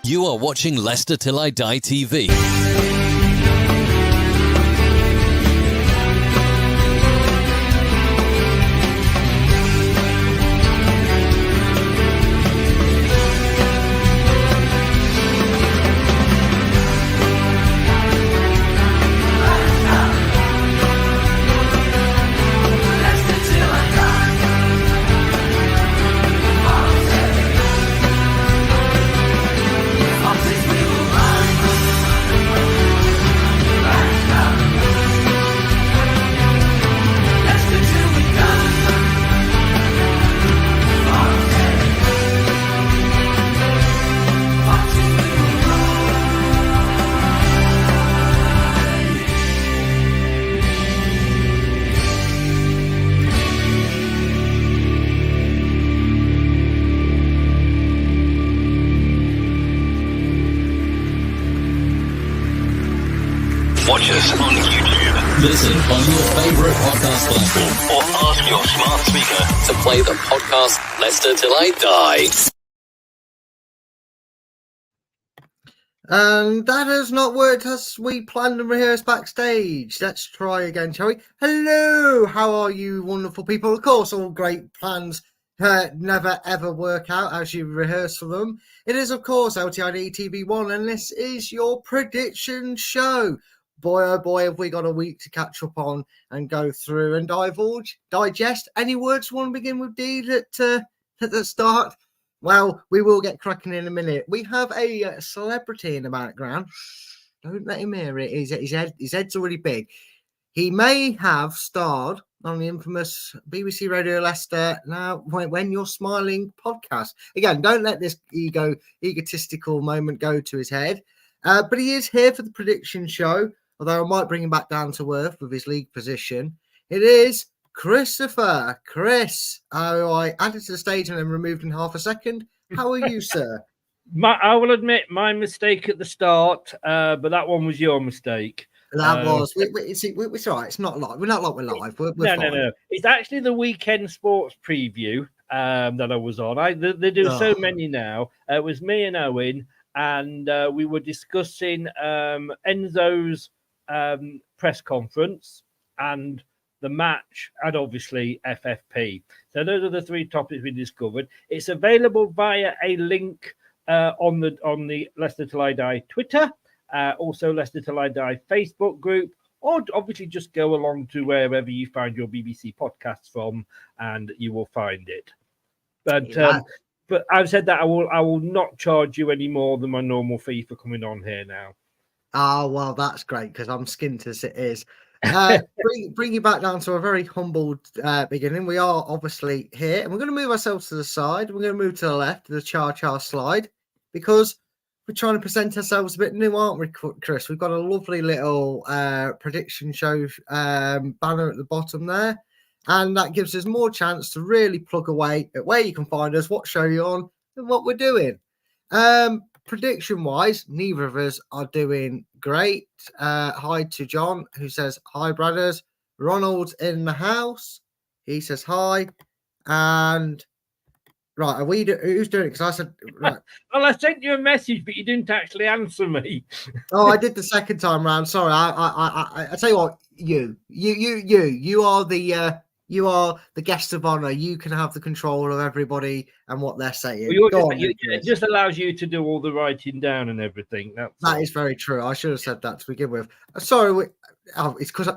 You are watching Leicester Till I Die TV. Watch us on YouTube. Listen on your favourite podcast platform. Or ask your smart speaker To play the podcast Leicester Till I Die. And that has not worked as we planned and rehearsed backstage. Let's try again, shall we? Hello, how are you, wonderful people? Of course, all great plans never ever work out as you rehearse for them. It is, of course, LTID TV1, and this is your prediction show. Boy, oh boy, have we got a week to catch up on and go through and digest. Any words you want to begin with, Dee, at the start? Well, we will get cracking in a minute. We have a celebrity in the background. Don't let him hear it. His head's already big. He may have starred on the infamous BBC Radio Leicester Now When You're Smiling podcast. Again, don't let this egotistical moment go to his head. But he is here for the prediction show, although I might bring him back down to earth with his league position. It is Christopher. Chris, I added to the stage and then removed in half a second. How are you, sir? I will admit my mistake at the start, but that one was your mistake. That was. It's all right. It's not live. We're not like we're live. We're fine. No. It's actually the weekend sports preview that I was on. They do so many now. It was me and Owen, and we were discussing Enzo's press conference and the match, and obviously FFP. So those are the three topics we discovered. It's available via a link on the Leicester Till I Die Twitter, also Leicester Till I Die Facebook group, or obviously just go along to wherever you find your BBC podcasts from, and you will find it. But I've said that I will not charge you any more than my normal fee for coming on here now. Oh, well, that's great, because I'm skint as it is. Bring you back down to a very humble beginning. We are obviously here, and we're going to move ourselves to the side. We're going to move to the left, to the cha-cha slide, because we're trying to present ourselves a bit new, aren't we, Chris? We've got a lovely little prediction show banner at the bottom there, and that gives us more chance to really plug away at where you can find us, what show you're on, and what we're doing. Prediction-wise, neither of us are doing great. Hi to John, who says, hi, brothers. Ronald's in the house. He says hi. And, right, who's doing it? Because I said, right. Well, I sent you a message, but you didn't actually answer me. Oh, I did the second time round. Sorry, I tell you what, you are the guest of honor. You can have the control of everybody and what they're saying. Well, it just allows you to do all the writing down and everything. That is very true. I should have said that to begin with. Sorry. It's because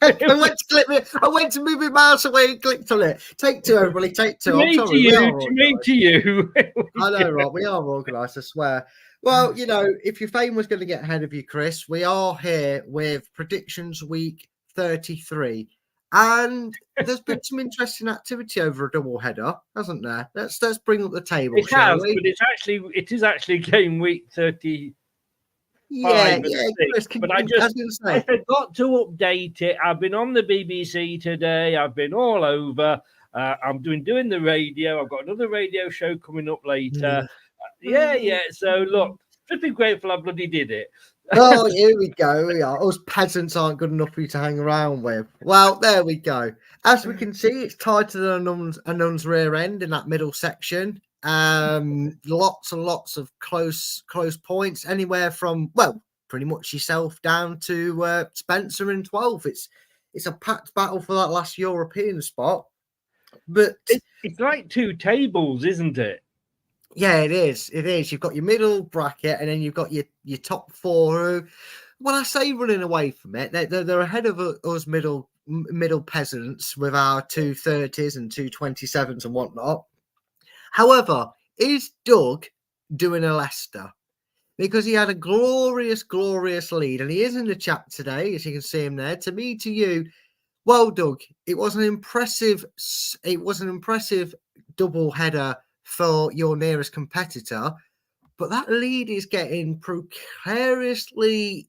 I went to move my mouse away and clicked on it. Take two, everybody. Take two. To you. I know, Rob. We are organised, I swear. Well, if your fame was going to get ahead of you, Chris, we are here with Predictions Week 33. And there's been some interesting activity over a double header, hasn't there? Let's bring up the table. It has, but it is actually game week 30. Yeah. Chris, but I forgot to update it. I've been on the BBC today. I've been all over. I'm doing the radio. I've got another radio show coming up later. Yeah. So look, just be grateful I bloody did it. Oh, here we go. We are. Us peasants aren't good enough for you to hang around with. Well, there we go. As we can see, it's tied to the Anun's rear end in that middle section. Lots and lots of close points, anywhere from, well, pretty much yourself down to Spencer in 12th. It's a packed battle for that last European spot. But it's like two tables, isn't it? Yeah, it is. It is. You've got your middle bracket, and then you've got your top four. Who, when I say running away from it, they're ahead of us middle peasants with our 230s and 227s and whatnot. However, is Doug doing a Leicester? Because he had a glorious lead, and he is in the chat today, as you can see him there. To me, to you, well, Doug, it was an impressive double header for your nearest competitor, but that lead is getting precariously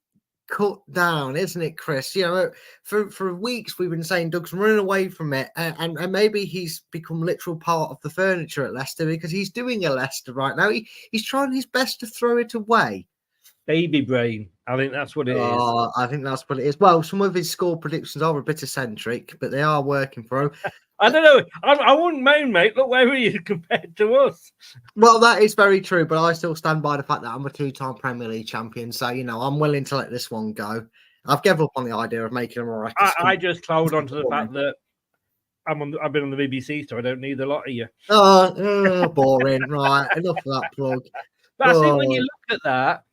cut down, isn't it, Chris? You know, for weeks we've been saying Doug's running away from it, and maybe he's become literal part of the furniture at Leicester because he's doing a Leicester right now. He's trying his best to throw it away. Baby brain. I think that's what it is. I think that's what it is. Well, some of his score predictions are a bit eccentric, but they are working for him. I don't know. I wouldn't moan, mate. Look where he is compared to us. Well, that is very true, but I still stand by the fact that I'm a 2-time Premier League champion. So, you know, I'm willing to let this one go. I've given up on the idea of making a miraculous. I just hold on to the fact that I've been on the BBC, so I don't need the lot of you. Boring. Right, enough of that plug. But I think when you look at that,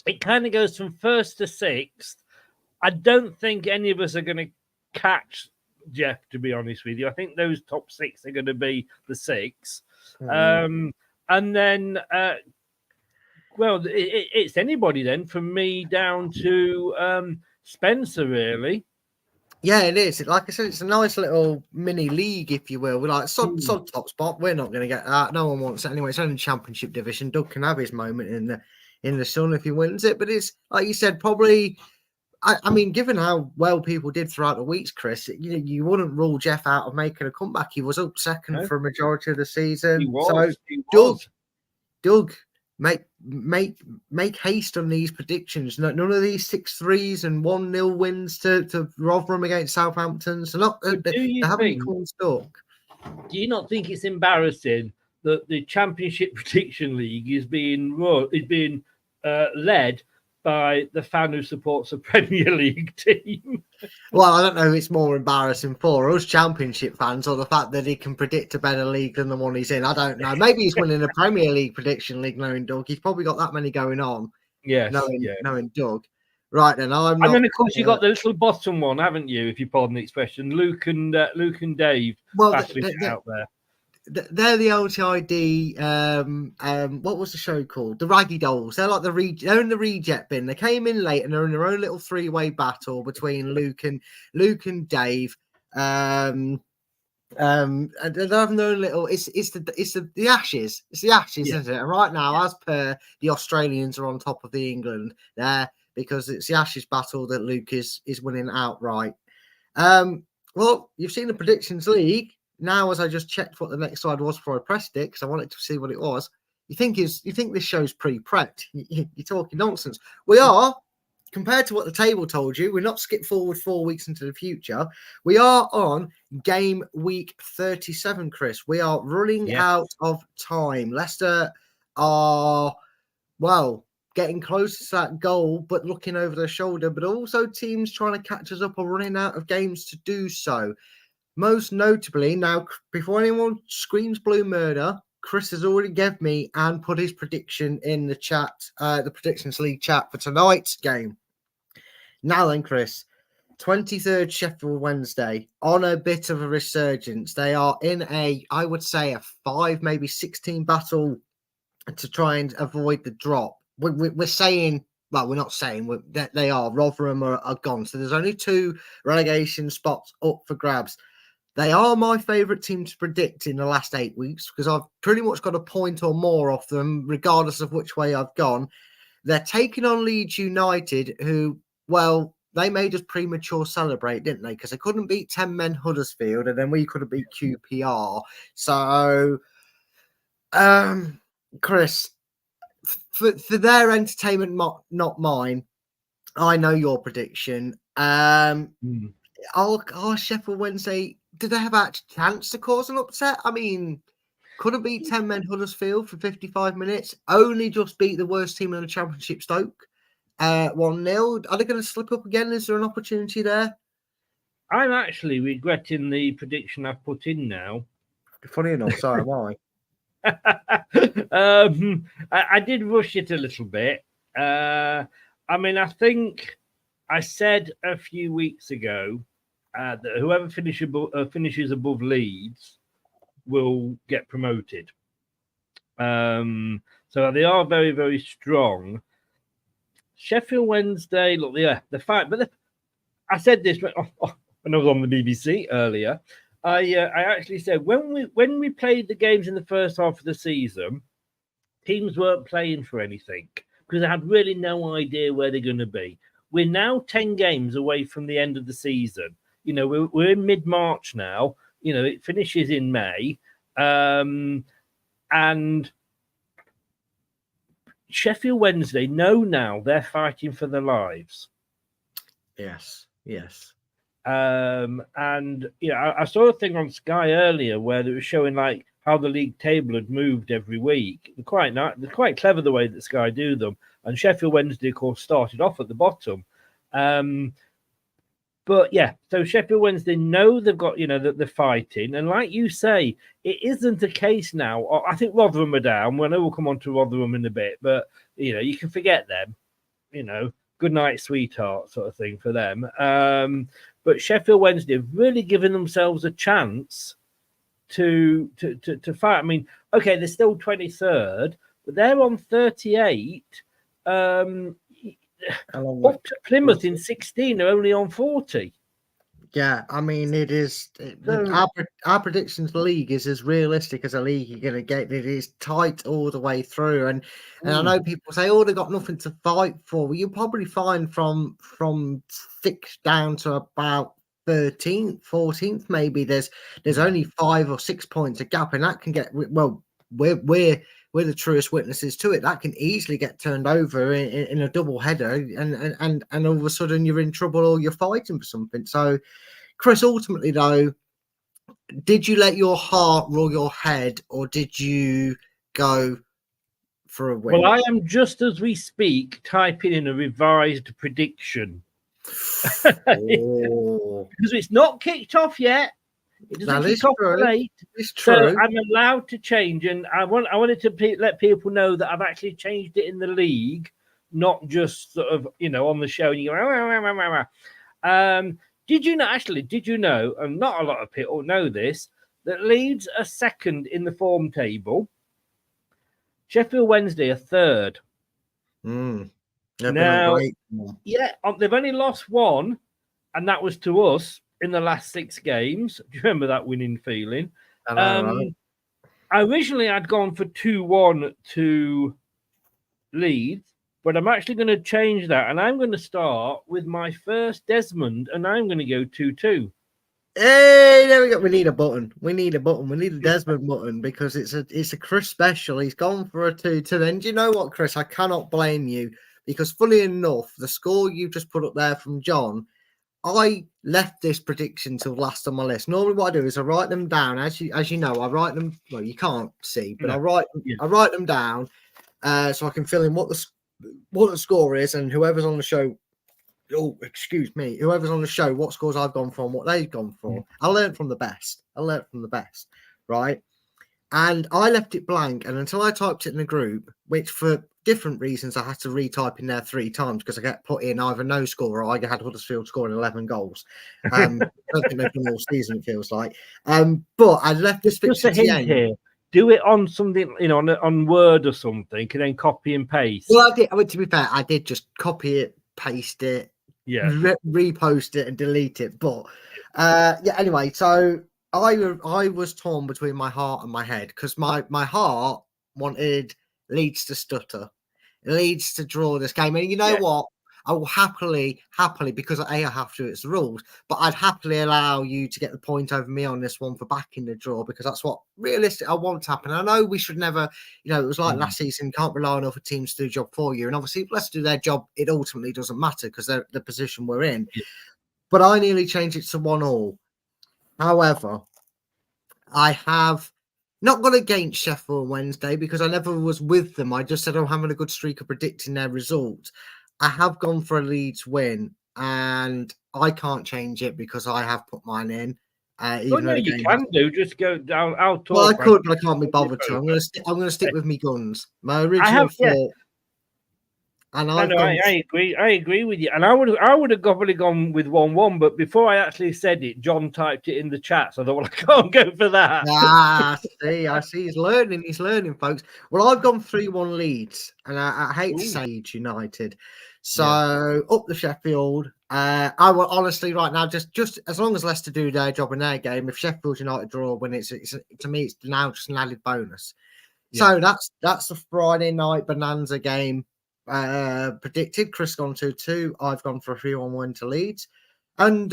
it kind of goes from first to sixth. I don't think any of us are going to catch Jeff, to be honest with you. I think those top six are going to be the six. And then, it's anybody then from me down to Spencer, really. Yeah, it is. Like I said, it's a nice little mini league, if you will. We're like sod top spot. We're not going to get that. No one wants it anyway. It's only Championship division. Doug can have his moment in the sun if he wins it. But it's like you said, probably. I mean, given how well people did throughout the weeks, Chris, you wouldn't rule Jeff out of making a comeback. He was up second for a majority of the season. He was. Doug, make haste on these predictions. None of these 6-3s and 1-0 wins to Rotherham against Southampton. So they haven't come stuck. Do you not think it's embarrassing that the Championship Prediction League is being led by the fan who supports a Premier League team? Well, I don't know if it's more embarrassing for us Championship fans or the fact that he can predict a better league than the one he's in. I don't know. Maybe he's winning a Premier League prediction league knowing Doug. He's probably got that many going on. Yes, knowing Doug. Right then, and then of course you got the little bottom one, haven't you? If you pardon the expression, Luke and Dave. Well, out there. They're the LTID. What was the show called? The Raggy Dolls. They're like they're in the reject bin. They came in late and they're in their own little 3-way battle between Luke and Dave. And they're having their own little. It's the Ashes. It's the Ashes, isn't it? And right now, as per the Australians are on top of the England there because it's the Ashes battle that Luke is winning outright. Well, you've seen the predictions league. Now, as I just checked what the next slide was before I pressed it, because I wanted to see what it was, you think this show's pre-prepped? You're talking nonsense. We are, compared to what the table told you, we're not skipped forward 4 weeks into the future. We are on game week 37, Chris. We are running out of time. Leicester are, well, getting closer to that goal, but looking over their shoulder, but also teams trying to catch us up or running out of games to do so. Most notably, now, before anyone screams blue murder, Chris has already given me and put his prediction in the chat, the Predictions League chat for tonight's game. Now then, Chris, 23rd Sheffield Wednesday, on a bit of a resurgence. They are in I would say, a 5, maybe 16 battle to try and avoid the drop. We're saying... Well, we're not saying that they are. Rotherham are gone. So there's only 2 relegation spots up for grabs. They are my favourite team to predict in the last 8 weeks because I've pretty much got a point or more off them, regardless of which way I've gone. They're taking on Leeds United, who, well, they made us premature celebrate, didn't they? Because they couldn't beat 10 men Huddersfield, and then we couldn't beat QPR. So, Chris, for their entertainment, not mine, I know your prediction. Are Sheffield Wednesday, did they have a chance to cause an upset? I mean, Couldn't beat 10 men Huddersfield for 55 minutes. Only just beat the worst team in the Championship, Stoke. 1-0. Are they going to slip up again? Is there an opportunity there? I'm actually regretting the prediction I've put in now. Funny enough, so am I. I did rush it a little bit. I mean, I think I said a few weeks ago that whoever finishes above Leeds will get promoted. So they are very, very strong. Sheffield Wednesday, look, yeah, the fight, but I said this when I was on the BBC earlier. I actually said when we played the games in the first half of the season, teams weren't playing for anything because they had really no idea where they're going to be. We're now 10 games away from the end of the season. You know, we're in mid-March now. You know, it finishes in May. And Sheffield Wednesday know now they're fighting for their lives. Yes. And I saw a thing on Sky earlier where they were showing like how the league table had moved every week. They're quite clever the way that Sky do them. And Sheffield Wednesday, of course, started off at the bottom. But yeah, so Sheffield Wednesday know they've got, that they're fighting. And like you say, it isn't a case now. I think Rotherham are down. Well, I know we'll come on to Rotherham in a bit, but, you can forget them, good night, sweetheart sort of thing for them. But Sheffield Wednesday have really given themselves a chance to fight. I mean, okay, they're still 23rd, but they're on 38. Up to Plymouth in 16 are only on 40. Yeah, I mean, it is. Our predictions league is as realistic as a league you're going to get. It is tight all the way through, and I know people say, "Oh, they've got nothing to fight for." Well, you'll probably find from 6th down to about 13th, 14th, maybe there's only 5 or 6 points a gap, and that can get we're the truest witnesses to it. That can easily get turned over in a double header, and all of a sudden you're in trouble or you're fighting for something. So, Chris, ultimately though, did you let your heart rule your head, or did you go for a win? Well, I am just as we speak typing in a revised prediction. Oh. Because it's not kicked off yet. It doesn't kick off late. It's true. So I'm allowed to change, and I wanted to let people know that I've actually changed it in the league, not just sort of on the show. And you go, Did you know? And not a lot of people know this, that Leeds are second in the form table. Sheffield Wednesday are third. Now, yeah, they've only lost one, and that was to us in the last 6 games. Do you remember that winning feeling? Right? Originally, I'd gone for 2-1 to Leeds, but I'm actually going to change that, and I'm going to start with my first Desmond, and I'm going to go 2-2. Hey, there we go. We need a button. We need a Desmond button, because it's a Chris special. He's gone for a 2-2. And do you know what, Chris? I cannot blame you, because fully enough, the score you just put up there from John, I left this prediction till last on my list. Normally what I do is I write them down. As you know, I write them. Well, you can't see, but I write them down so I can fill in what the score is, and whoever's on the show. Oh, excuse me. Whoever's on the show, what scores I've gone for and what they've gone for. I learned from the best. Right? And I left it blank, and until I typed it in the group, which for different reasons I had to retype in there 3 times because I get put in either no score or I had Huddersfield scoring 11 goals. I don't think they've done all season, it feels like. But I left this fixture to the end. Here. Do it on something, on Word or something, and then copy and paste. Well, I did. To be fair, I did just copy it, paste it, repost it, and delete it. But anyway, so I was torn between my heart and my head, because my heart wanted Leeds to stutter, Leeds to draw this game. And you know what? I will happily, because I have to, it's the rules, but I'd happily allow you to get the point over me on this one for backing the draw, because that's what realistic I want to happen. I know we should never, it was like last season, you can't rely on other teams to do a job for you. And obviously, if let's do their job, it ultimately doesn't matter because they're the position we're in. Yeah. But I nearly changed it to 1-1. However, I have not gone against Sheffield on Wednesday because I never was with them. I just said I'm having a good streak of predicting their result. I have gone for a Leeds win, and I can't change it because I have put mine in. Even no, though the you game can do. Just go down. I'll well, I talk. could, but I can't be bothered to. I'm going to stick with me guns. My original Yeah. thought, and No, I've no, gone. I agree. I agree with you. And I would have probably gone with 1-1, but before I actually said it, John typed it in the chat. So I thought, well, I can't go for that. I see. He's learning, folks. Well, I've gone 3-1 Leeds, and I hate to say Leeds United. So up the Sheffield. I will honestly right now just as long as Leicester do their job in their game. If Sheffield United draw, when it's to me, it's now just an added bonus. So that's the Friday night bonanza game predicted. Chris gone 2-2. I've gone for a 3-1 win to Leeds, and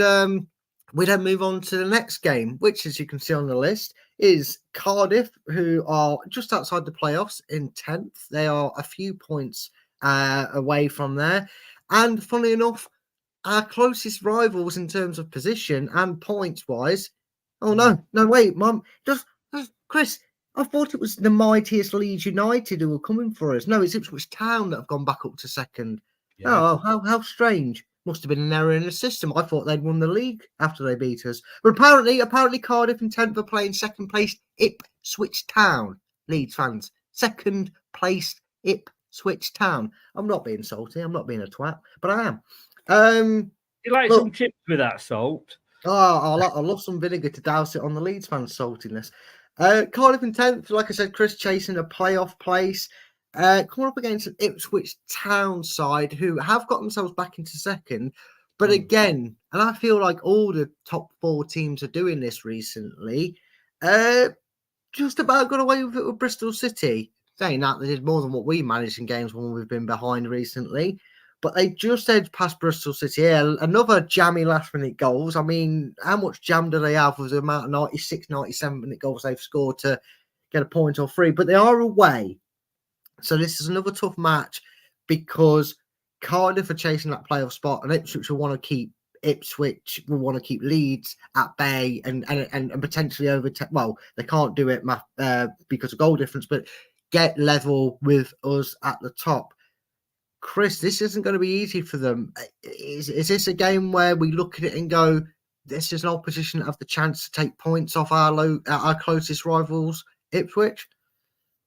we then move on to the next game, which, as you can see on the list, is Cardiff, who are just outside the playoffs in 10th. They are a few points away from there, and funnily enough, our closest rivals in terms of position and points wise. Oh no, wait, Mum, just Chris. I thought it was the mightiest Leeds United who were coming for us. No, it's Ipswich Town that have gone back up to second. Oh, how strange. Must have been an error in the system. I thought they'd won the league after they beat us. But apparently Cardiff and 10th are playing second place Ipswich Town. Leeds fans. Second place Ipswich Town. I'm not being salty. I'm not being a twat, but I am. You like some chips with that salt? Oh, I love some vinegar to douse it on the Leeds fans' saltiness. Cardiff in 10th, like I said, Chris chasing a playoff place. Coming up against an Ipswich Town side who have got themselves back into second. But again, and I feel like all the top 4 teams are doing this recently, just about got away with it with Bristol City. Saying that, they did more than what we managed in games when we've been behind recently. But they just edged past Bristol City. Yeah, another jammy last-minute goals. I mean, how much jam do they have with the amount of 96, 97-minute goals they've scored to get a point or 3? But they are away. So this is another tough match because Cardiff are chasing that playoff spot and Ipswich will want to keep Leeds at bay and potentially overtake. Well, they can't do it because of goal difference, but get level with us at the top. Chris, this isn't going to be easy for them. Is this a game where we look at it and go, this is an opposition that have the chance to take points off our closest rivals, Ipswich?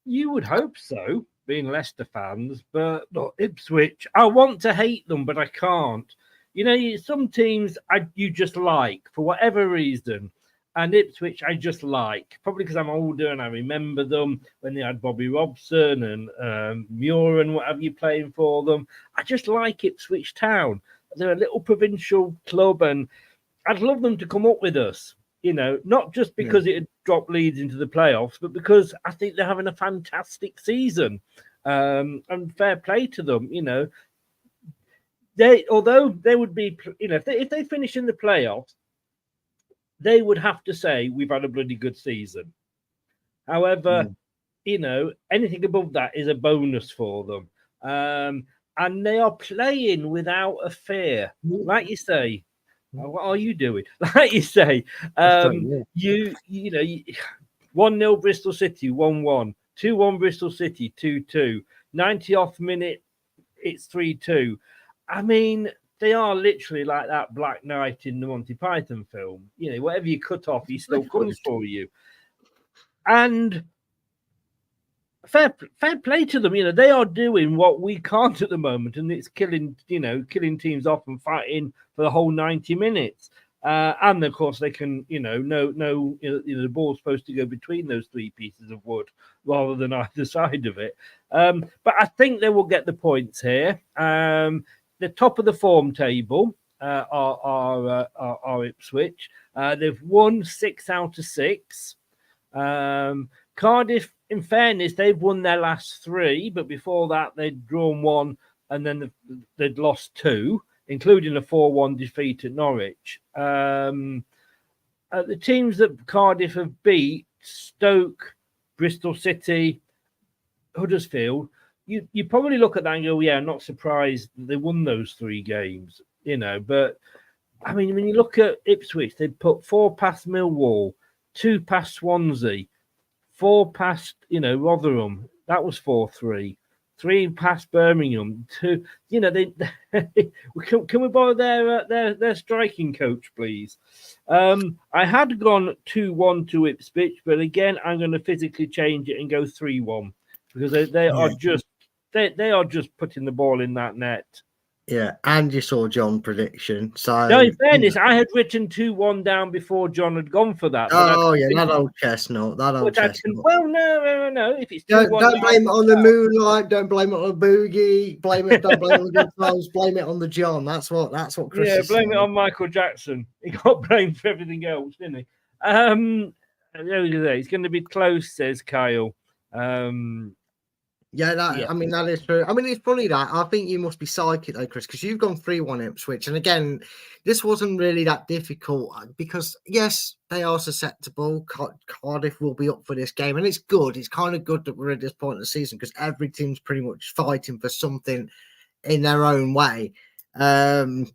You would hope so, being Leicester fans, but not Ipswich. I want to hate them, but I can't. You know, some teams you just like for whatever reason. And Ipswich, I just like, probably because I'm older and I remember them when they had Bobby Robson and Muir and what have you playing for them. I just like Ipswich Town. They're a little provincial club and I'd love them to come up with us, you know, not just because it had dropped Leeds into the playoffs, but because I think they're having a fantastic season. And fair play to them, you know. Although they would be, you know, if they finish in the playoffs, they would have to say we've had a bloody good season. However, you know, anything above that is a bonus for them. And they are playing without a fear. Like you say, what are you doing? Like you say, you know, 1-0 Bristol City, 1-1. 2-1 Bristol City, 2-2. 90th minute, it's 3-2. I mean, they are literally like that Black Knight in the Monty Python film. You know, whatever you cut off, he still comes for you. And fair play to them. You know, they are doing what we can't at the moment, and it's killing teams off and fighting for the whole 90 minutes. And of course, they can, the ball's supposed to go between those 3 pieces of wood rather than either side of it. But I think they will get the points here. The top of the form table are Ipswich. They've won 6 out of 6. Cardiff, in fairness, they've won their last 3, but before that they'd drawn 1 and then they'd lost 2, including a 4-1 defeat at Norwich. The teams that Cardiff have beat, Stoke, Bristol City, Huddersfield, you probably look at that and go, yeah, I'm not surprised they won those 3 games, you know. But, I mean, when you look at Ipswich, they put 4 past Millwall, 2 past Swansea, 4 past, Rotherham. That was 4-3. 3 past Birmingham. 2, they can we borrow their striking coach, please? I had gone 2-1 to Ipswich, but again, I'm going to physically change it and go 3-1 because they are just they are just putting the ball in that net. Yeah, and you saw John's prediction. So, No, in fairness, I had written 2-1 down before John had gone for that. That old chestnut. Well, no. If it's 2-1, don't blame it on the moonlight. Don't blame it on the boogie. Don't blame it on the good times. Blame it on the John. That's what Chris. Yeah, is blame saying. it on Michael Jackson. He got blamed for everything else, didn't he? It's going to be close, says Kyle. I mean, that is true. I mean, it's funny that I think you must be psychic though, Chris, because you've gone 3-1 Ipswich. And again, this wasn't really that difficult because, yes, they are susceptible. Cardiff will be up for this game. And it's good. It's kind of good that we're at this point in the season because every team's pretty much fighting for something in their own way. And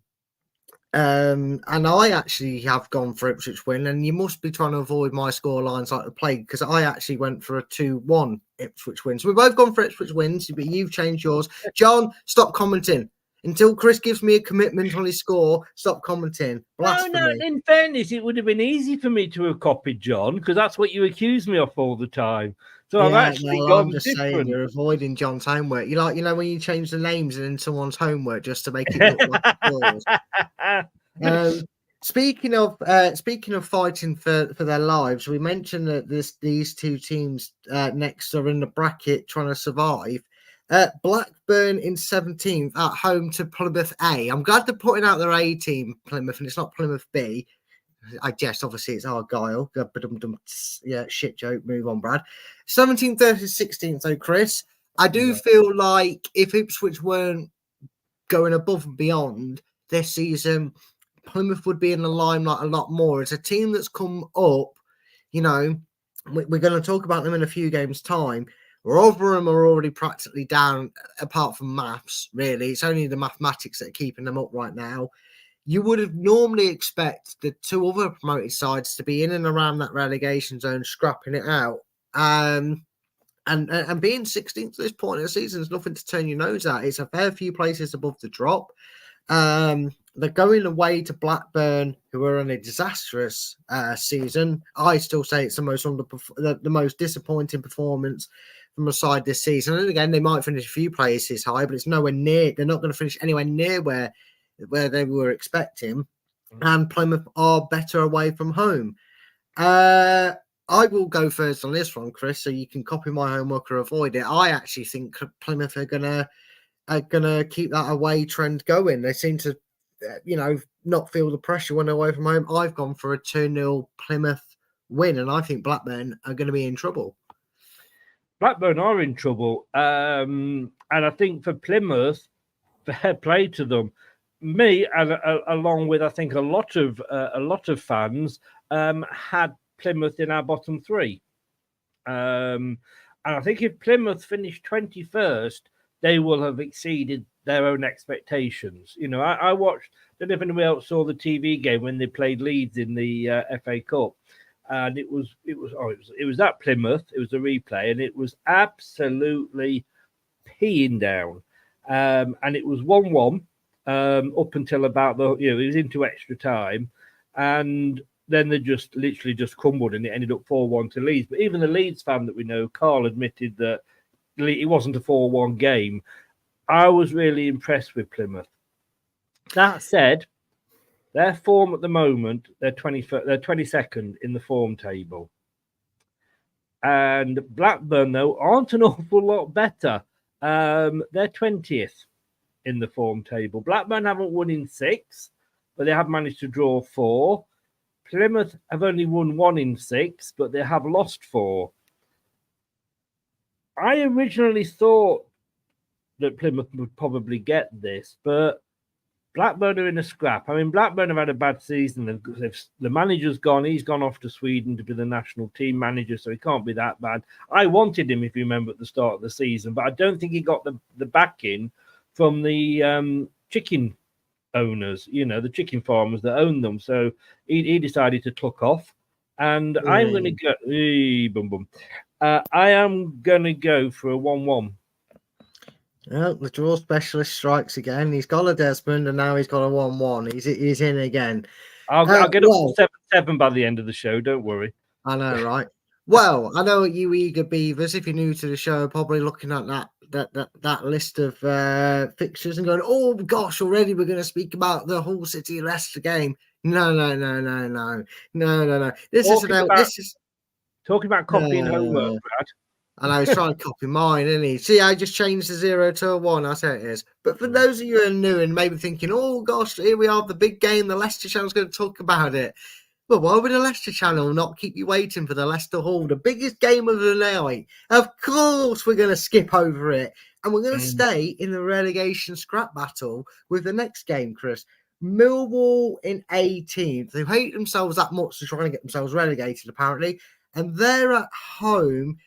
I actually have gone for Ipswich win, and you must be trying to avoid my score lines like the plague because I actually went for a 2-1 Ipswich win. So we've both gone for Ipswich wins, but you've changed yours. John, stop commenting. Until Chris gives me a commitment on his score, stop commenting. Blasphemy. No, in fairness, it would have been easy for me to have copied John because that's what you accuse me of all the time. So I've actually gone I'm just different. saying you're avoiding John's homework. You when you change the names in someone's homework just to make it look like yours. Speaking of fighting for their lives, we mentioned that these two teams next are in the bracket trying to survive. Blackburn in 17th at home to Plymouth A. I'm glad they're putting out their A team, Plymouth, and it's not Plymouth B. I guess obviously it's Argyle. Yeah, shit joke. Move on, Brad. 17th versus 16th, though, Chris. I do feel like if Ipswich weren't going above and beyond this season, Plymouth would be in the limelight a lot more. It's a team that's come up, we're going to talk about them in a few games' time. Rotherham are already practically down, apart from maths, really. It's only the mathematics that are keeping them up right now. You would have normally expect the two other promoted sides to be in and around that relegation zone, scrapping it out. And being 16th at this point in the season is nothing to turn your nose at. It's a fair few places above the drop. They're going away to Blackburn, who are on a disastrous season. I still say it's the most disappointing performance from a side this season. And again, they might finish a few places high, but it's nowhere near. They're not going to finish anywhere near where they were expecting. And Plymouth are better away from home. I will go first on this one, Chris, so you can copy my homework or avoid it. I actually think Plymouth are gonna keep that away trend going. They seem to, not feel the pressure when they're away from home. I've gone for a 2-0 Plymouth win, and I think Blackburn are going to be in trouble. Blackburn are in trouble, and I think for Plymouth, fair play to them. Me, along with I think a lot of fans, had Plymouth in our bottom three, and I think if Plymouth finish 21st, they will have exceeded their own expectations. I watched. I don't know if anybody else saw the TV game when they played Leeds in the FA Cup, and it was at Plymouth. It was a replay, and it was absolutely peeing down, and it was 1-1 up until about it was into extra time, and then they just literally crumbled, and it ended up 4-1 to Leeds. But even the Leeds fan that we know, Carl, admitted that it wasn't a 4-1 game. I was really impressed with Plymouth. That said, their form at the moment, they're 22nd in the form table. And Blackburn, though, aren't an awful lot better. They're 20th in the form table. Blackburn haven't won in 6, but they have managed to draw 4. Plymouth have only won 1 in 6, but they have lost 4. I originally thought that Plymouth would probably get this, but Blackburn are in a scrap. I mean, Blackburn have had a bad season. The manager's gone. He's gone off to Sweden to be the national team manager, so he can't be that bad. I wanted him, if you remember, at the start of the season, but I don't think he got the backing from the chicken owners, the chicken farmers that own them. So he decided to tuck off. And I'm going to go... I am going to go for a 1-1. Oh, the draw specialist strikes again. He's got a Desmond, and now he's got a 1-1. He's in again. I'll get up to 7-7 by the end of the show. Don't worry. I know, right? Well, I know you eager beavers, if you're new to the show, are probably looking at that list of fixtures and going, "Oh gosh, already we're going to speak about the Hull City Leicester game." No. This is talking about copying homework, Brad. And I was trying to copy mine, isn't he? See, I just changed the 0 to a 1. That's how it is. But for those of you who are new and maybe thinking, "Oh gosh, here we are, the big game. The Leicester Channel's going to talk about it." Well, why would the Leicester Channel not keep you waiting for the Leicester Hall, the biggest game of the night? Of course, we're going to skip over it. And we're going to stay in the relegation scrap battle with the next game, Chris. Millwall in 18th. They hate themselves that much to try and get themselves relegated, apparently. And they're at home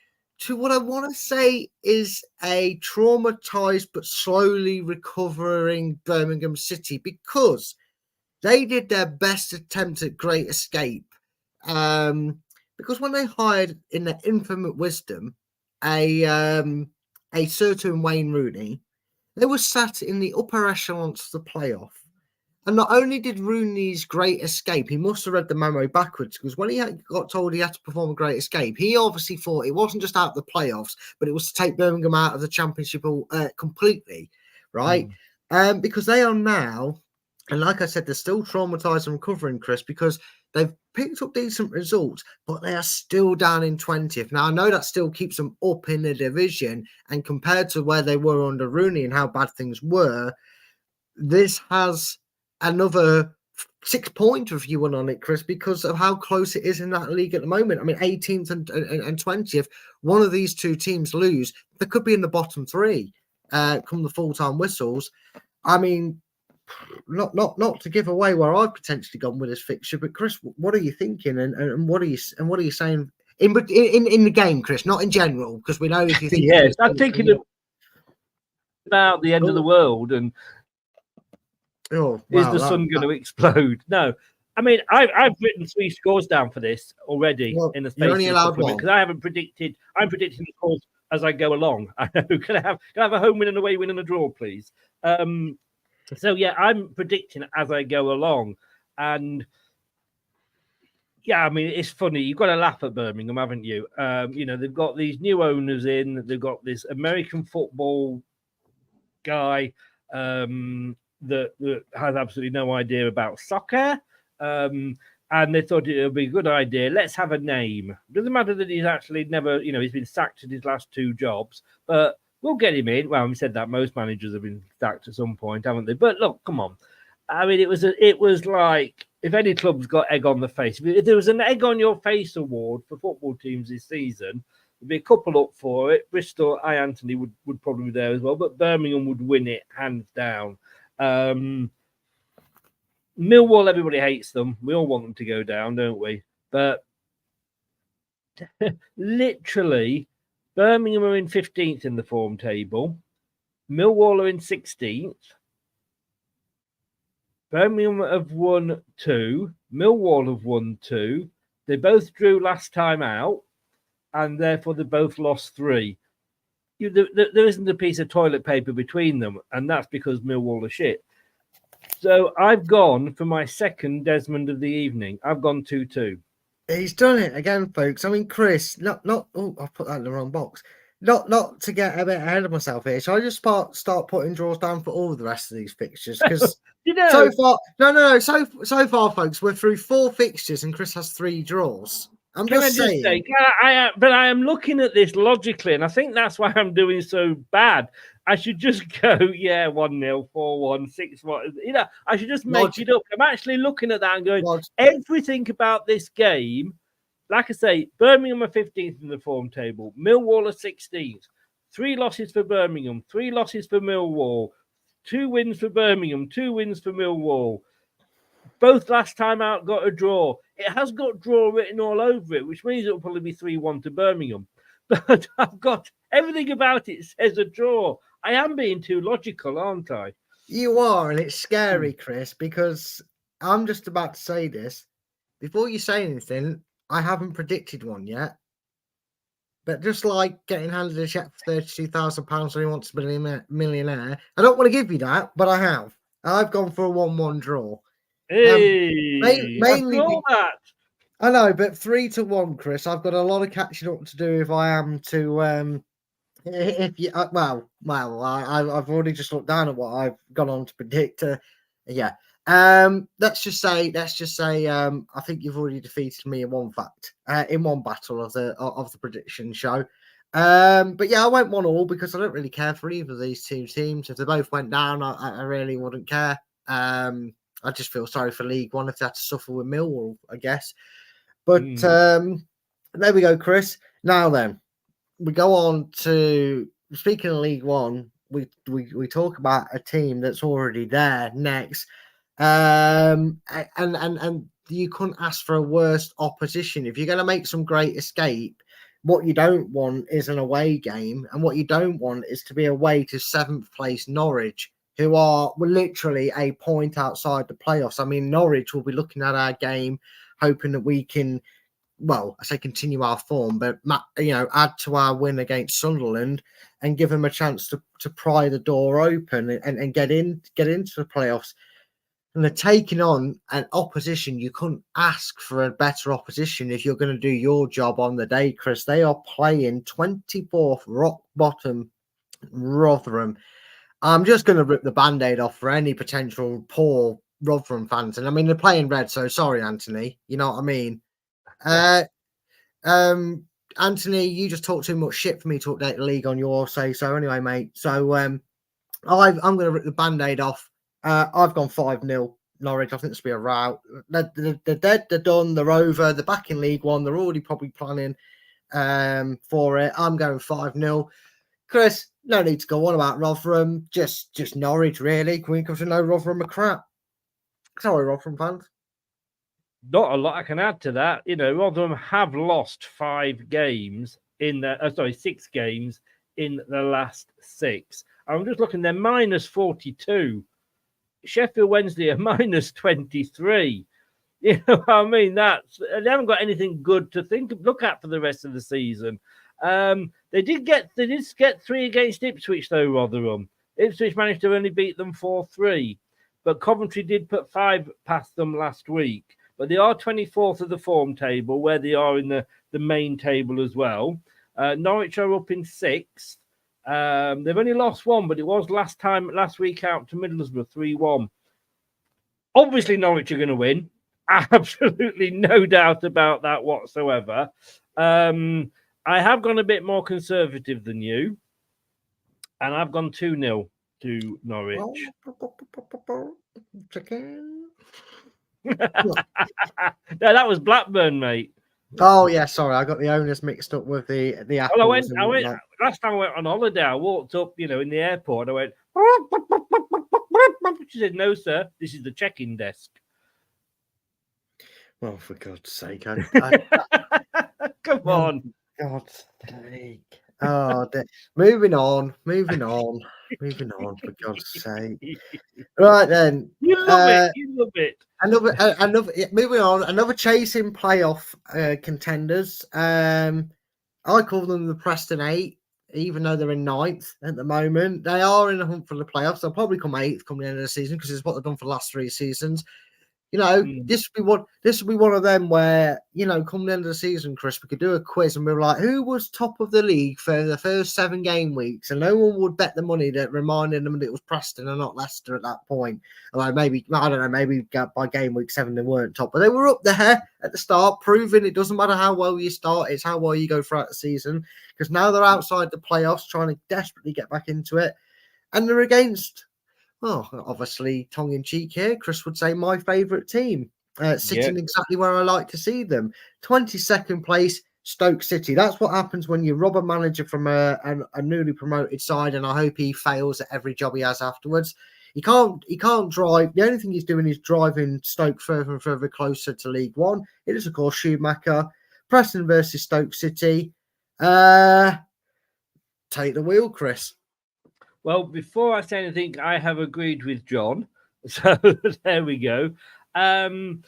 to what I want to say is a traumatized but slowly recovering Birmingham City, because they did their best attempt at Great Escape. Because when they hired, in their infinite wisdom, a certain Wayne Rooney, they were sat in the upper echelons of the playoff. And not only did Rooney's Great Escape, he must have read the memo backwards, because when he got told he had to perform a Great Escape, he obviously thought it wasn't just out of the playoffs, but it was to take Birmingham out of the Championship completely, right? Because they are now, and like I said, they're still traumatized and recovering, Chris, because they've picked up decent results, but they are still down in 20th. Now, I know that still keeps them up in the division, and compared to where they were under Rooney and how bad things were, this has another 6 point review on it, Chris, because of how close it is in that league at the moment. I mean, 18th and 20th, one of these two teams lose, they could be in the bottom three come the full-time whistles. I mean, not to give away where I've potentially gone with this fixture, but Chris, what are you thinking, and what are you saying in the game, Chris? Not in general, because we know if you think yes, I'm thinking about the end of the world and is the sun going to explode? No, I mean I've written 3 scores down for this already in the space of a couple of minutes, because I haven't predicted. I'm predicting the scores as I go along. I know. Can I have a home win and away win and a draw, please? So yeah, I'm predicting as I go along, and yeah, I mean it's funny. You've got to laugh at Birmingham, haven't you? You know, they've got these new owners in. They've got this American football guy that has absolutely no idea about soccer. And they thought it would be a good idea. Let's have a name. Doesn't matter that he's actually never, you know, he's been sacked at his last 2 jobs, but we'll get him in. Well, we said that most managers have been sacked at some point, haven't they? But look, come on. I mean, it was like, if any club's got egg on the face, if there was an egg on your face award for football teams this season, there'd be a couple up for it. Bristol, Anthony would probably be there as well, but Birmingham would win it hands down. Millwall, everybody hates them. We all want them to go down, don't we? But literally, Birmingham are in 15th in the form table. Millwall are in 16th. Birmingham have won 2. Millwall have won 2. They both drew last time out, and therefore they both lost 3. There isn't a piece of toilet paper between them, and that's because Millwall are shit. So I've gone for my second Desmond of the evening. I've gone 2-2. He's done it again, folks. I mean, Chris, not. Oh, I put that in the wrong box. Not to get a bit ahead of myself here. So I just start putting draws down for all of the rest of these fixtures, because you know, so far, no. So far, folks, we're through 4 fixtures, and Chris has 3 draws. Can I just say, I am looking at this logically, and I think that's why I'm doing so bad. I should just go, 1-0, 4-1, 6-1. You know, I should just make it up. I'm actually looking at that and going, everything about this game, like I say, Birmingham are 15th in the form table. Millwall are 16th. 3 losses for Birmingham, 3 losses for Millwall, 2 wins for Birmingham, 2 wins for Millwall. Both last time out got a draw. It has got draw written all over it, which means it'll probably be 3-1 to Birmingham. But I've got everything about it says a draw. I am being too logical, aren't I? You are, and it's scary, Chris, because I'm just about to say this. Before you say anything, I haven't predicted one yet. but just like getting handed a check for £32,000 when he wants to be a millionaire, I don't want to give you that, but I have. I've gone for a 1-1 draw. Hey, Mainly, after all that. I know, but 3-1, Chris. I've got a lot of catching up to do if I am to. If you I've already just looked down at what I've gone on to predict. Yeah. Let's just say. I think you've already defeated me in one battle of the prediction show. But yeah, I went 1-1 because I don't really care for either of these two teams. If they both went down, I really wouldn't care. I just feel sorry for League One if they had to suffer with Millwall, I guess. But there we go, Chris. Now then, we go on to speaking of League One. We talk about a team that's already there next, and you couldn't ask for a worse opposition. If you're going to make some great escape, what you don't want is an away game, and what you don't want is to be away to 7th place Norwich, who are literally a point outside the playoffs. I mean, Norwich will be looking at our game, hoping that we can. Well, I say continue our form, but add to our win against Sunderland and give them a chance to pry the door open and get into the playoffs. And they're taking on an opposition. You couldn't ask for a better opposition if you're going to do your job on the day, Chris. They are playing 24th rock bottom Rotherham. I'm just going to rip the Band-Aid off for any potential poor Rotherham fans. And I mean, they're playing red, so sorry, Anthony. You know what I mean? Anthony, you just talk too much shit for me to update the league on your say so anyway, mate. So I'm going to rip the Band-Aid off. I've gone 5-0 Norwich. I think this will be a rout. They're dead, they're done, they're over, they're back in League One, they're already probably planning for it. I'm going 5-0. Chris, no need to go on about Rotherham, just Norwich, really. Can we come to know Rotherham are crap? Sorry, Rotherham fans. Not a lot I can add to that. Rotherham have lost 5 games in the 6 games in the last 6. I'm just looking, they're minus 42. Sheffield Wednesday are minus 23. You know what I mean? They haven't got anything good to look at for the rest of the season. They did get 3 against Ipswich though, Rotherham. Ipswich managed to only beat them 4-3, but Coventry did put 5 past them last week. But they are 24th of the form table, where they are in the main table as well. Norwich are up in 6th. They've only lost 1, but it was last week out to Middlesbrough 3-1. Obviously, Norwich are going to win. Absolutely no doubt about that whatsoever. I have gone a bit more conservative than you, and I've gone 2-0 to Norwich. No, that was Blackburn, mate. Oh yeah, sorry, I got the owners mixed up with the apples. Well, I went. Last time I went on holiday, I walked up, in the airport. I went. She said, "No, sir, this is the check-in desk." Well, for God's sake, come on, God's sake. Oh, moving on. For God's sake. Right then, you love it. Another. Moving on. Another chasing playoff contenders. I call them the Preston 8, even though they're in 9th at the moment. They are in the hunt for the playoffs. They'll probably come 8th come the end of the season because it's what they've done for the last 3 seasons. This will be one of them where, come the end of the season, Chris, we could do a quiz and we were like, who was top of the league for the first 7 game weeks? And no one would bet the money that reminded them that it was Preston and not Leicester at that point. Like maybe by game week 7 they weren't top, but they were up there at the start, proving it doesn't matter how well you start, it's how well you go throughout the season. Because now they're outside the playoffs, trying to desperately get back into it, and they're against. Oh, obviously, tongue-in-cheek here, Chris would say my favourite team, sitting exactly where I like to see them. 22nd place, Stoke City. That's what happens when you rob a manager from a newly promoted side, and I hope he fails at every job he has afterwards. He can't drive. The only thing he's doing is driving Stoke further and further closer to League One. It is, of course, Schumacher. Preston versus Stoke City. Take the wheel, Chris. Well, before I say anything, I have agreed with John. So there we go. I mean,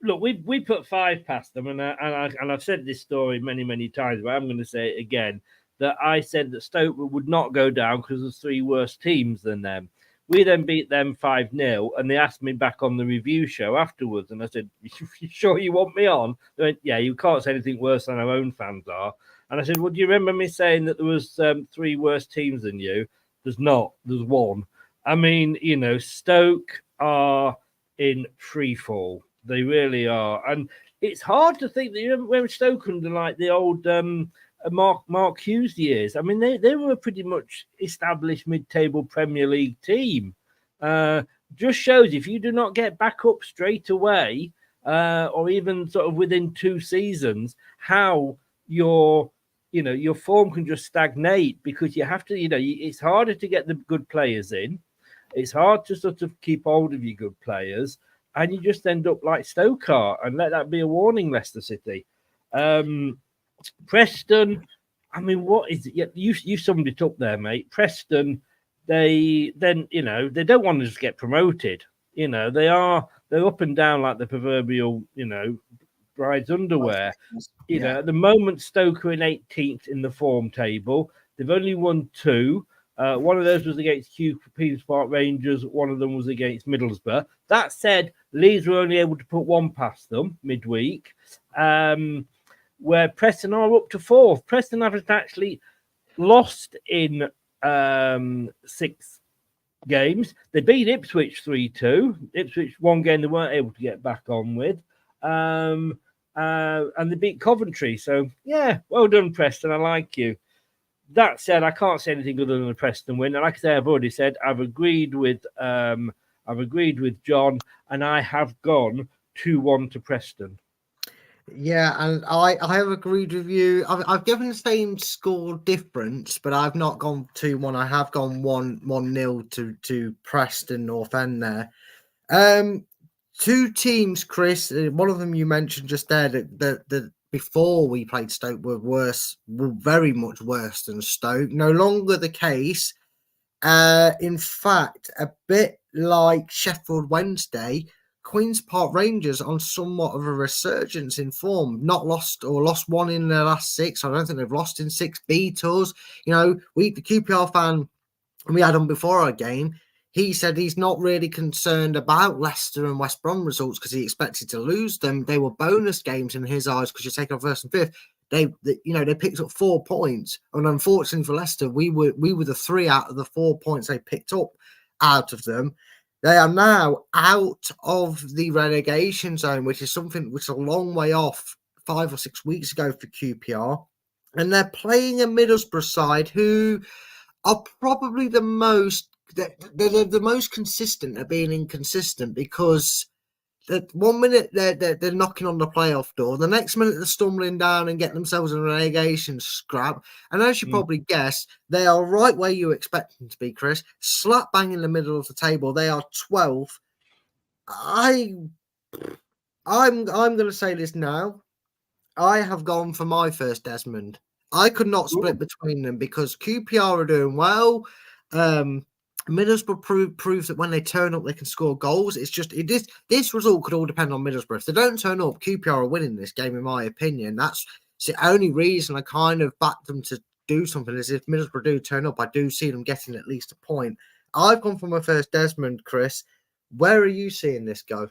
look, we put 5 past them, and I've said this story many times, but I'm going to say it again. That I said that Stoke would not go down because there's 3 worse teams than them. We then beat them 5-0, and they asked me back on the review show afterwards, and I said, "You sure you want me on?" They went, "Yeah, you can't say anything worse than our own fans are." And I said, "Well, do you remember me saying that there was 3 worse teams than you?" There's not. There's 1. I mean, Stoke are in free fall. They really are, and it's hard to think that you remember Stoke under like the old Mark Hughes years. I mean, they were a pretty much established mid-table Premier League team. Just shows if you do not get back up straight away, or even sort of within 2 seasons, how your form can just stagnate, because you have to, it's harder to get the good players in. It's hard to sort of keep hold of your good players, and you just end up like Stoke are, and let that be a warning, Leicester City. Preston, I mean, what is it? You summed it up there, mate. Preston, they don't want to just get promoted. They're up and down like the proverbial, bride's underwear. At the moment, Stoke are in 18th in the form table. They've only won 2. One of those was against Queen's Park Rangers. One of them was against Middlesbrough. That said, Leeds were only able to put 1 past them midweek. Where Preston are up to 4th. Preston haven't actually lost in 6 games. They beat Ipswich 3-2. Ipswich, 1 game they weren't able to get back on with. And they beat Coventry. So, yeah, well done, Preston. I like you. That said, I can't say anything other than a Preston win. And like I say, I've already said, I've agreed with John, and I have gone 2-1 to Preston. Yeah, and I have agreed with you. I've given the same score difference, but I've not gone 2-1. I have gone 1-0 to Preston North End there. 2 teams, Chris. One of them you mentioned just there that before we played Stoke were very much worse than Stoke. No longer the case. In fact, a bit like Sheffield Wednesday, Queen's Park Rangers on somewhat of a resurgence in form. Not lost or lost 1 in their last 6. I don't think they've lost in 6. Beat us. The QPR fan we had on before our game, he said he's not really concerned about Leicester and West Brom results because he expected to lose them. They were bonus games in his eyes because you're taking off 1st and 5th. They picked up 4 points, and unfortunately for Leicester, we were the 3 out of the 4 points they picked up out of them. They are now out of the relegation zone, which is a long way off 5 or 6 weeks ago for QPR. And they're playing a Middlesbrough side who are probably the most consistent at being inconsistent, because that 1 minute they're knocking on the playoff door, the next minute they're stumbling down and getting themselves in a relegation scrap. And as you probably guess, they are right where you expect them to be, Chris. Slap bang in the middle of the table. They are 12th. I'm going to say this now. I have gone for my first Desmond. I could not split between them because QPR are doing well. Middlesbrough proves that when they turn up, they can score goals. This result could all depend on Middlesbrough. If they don't turn up, QPR are winning this game, in my opinion. That's the only reason I kind of back them to do something, is if Middlesbrough do turn up, I do see them getting at least a point. I've gone for my first Desmond, Chris. Where are you seeing this go?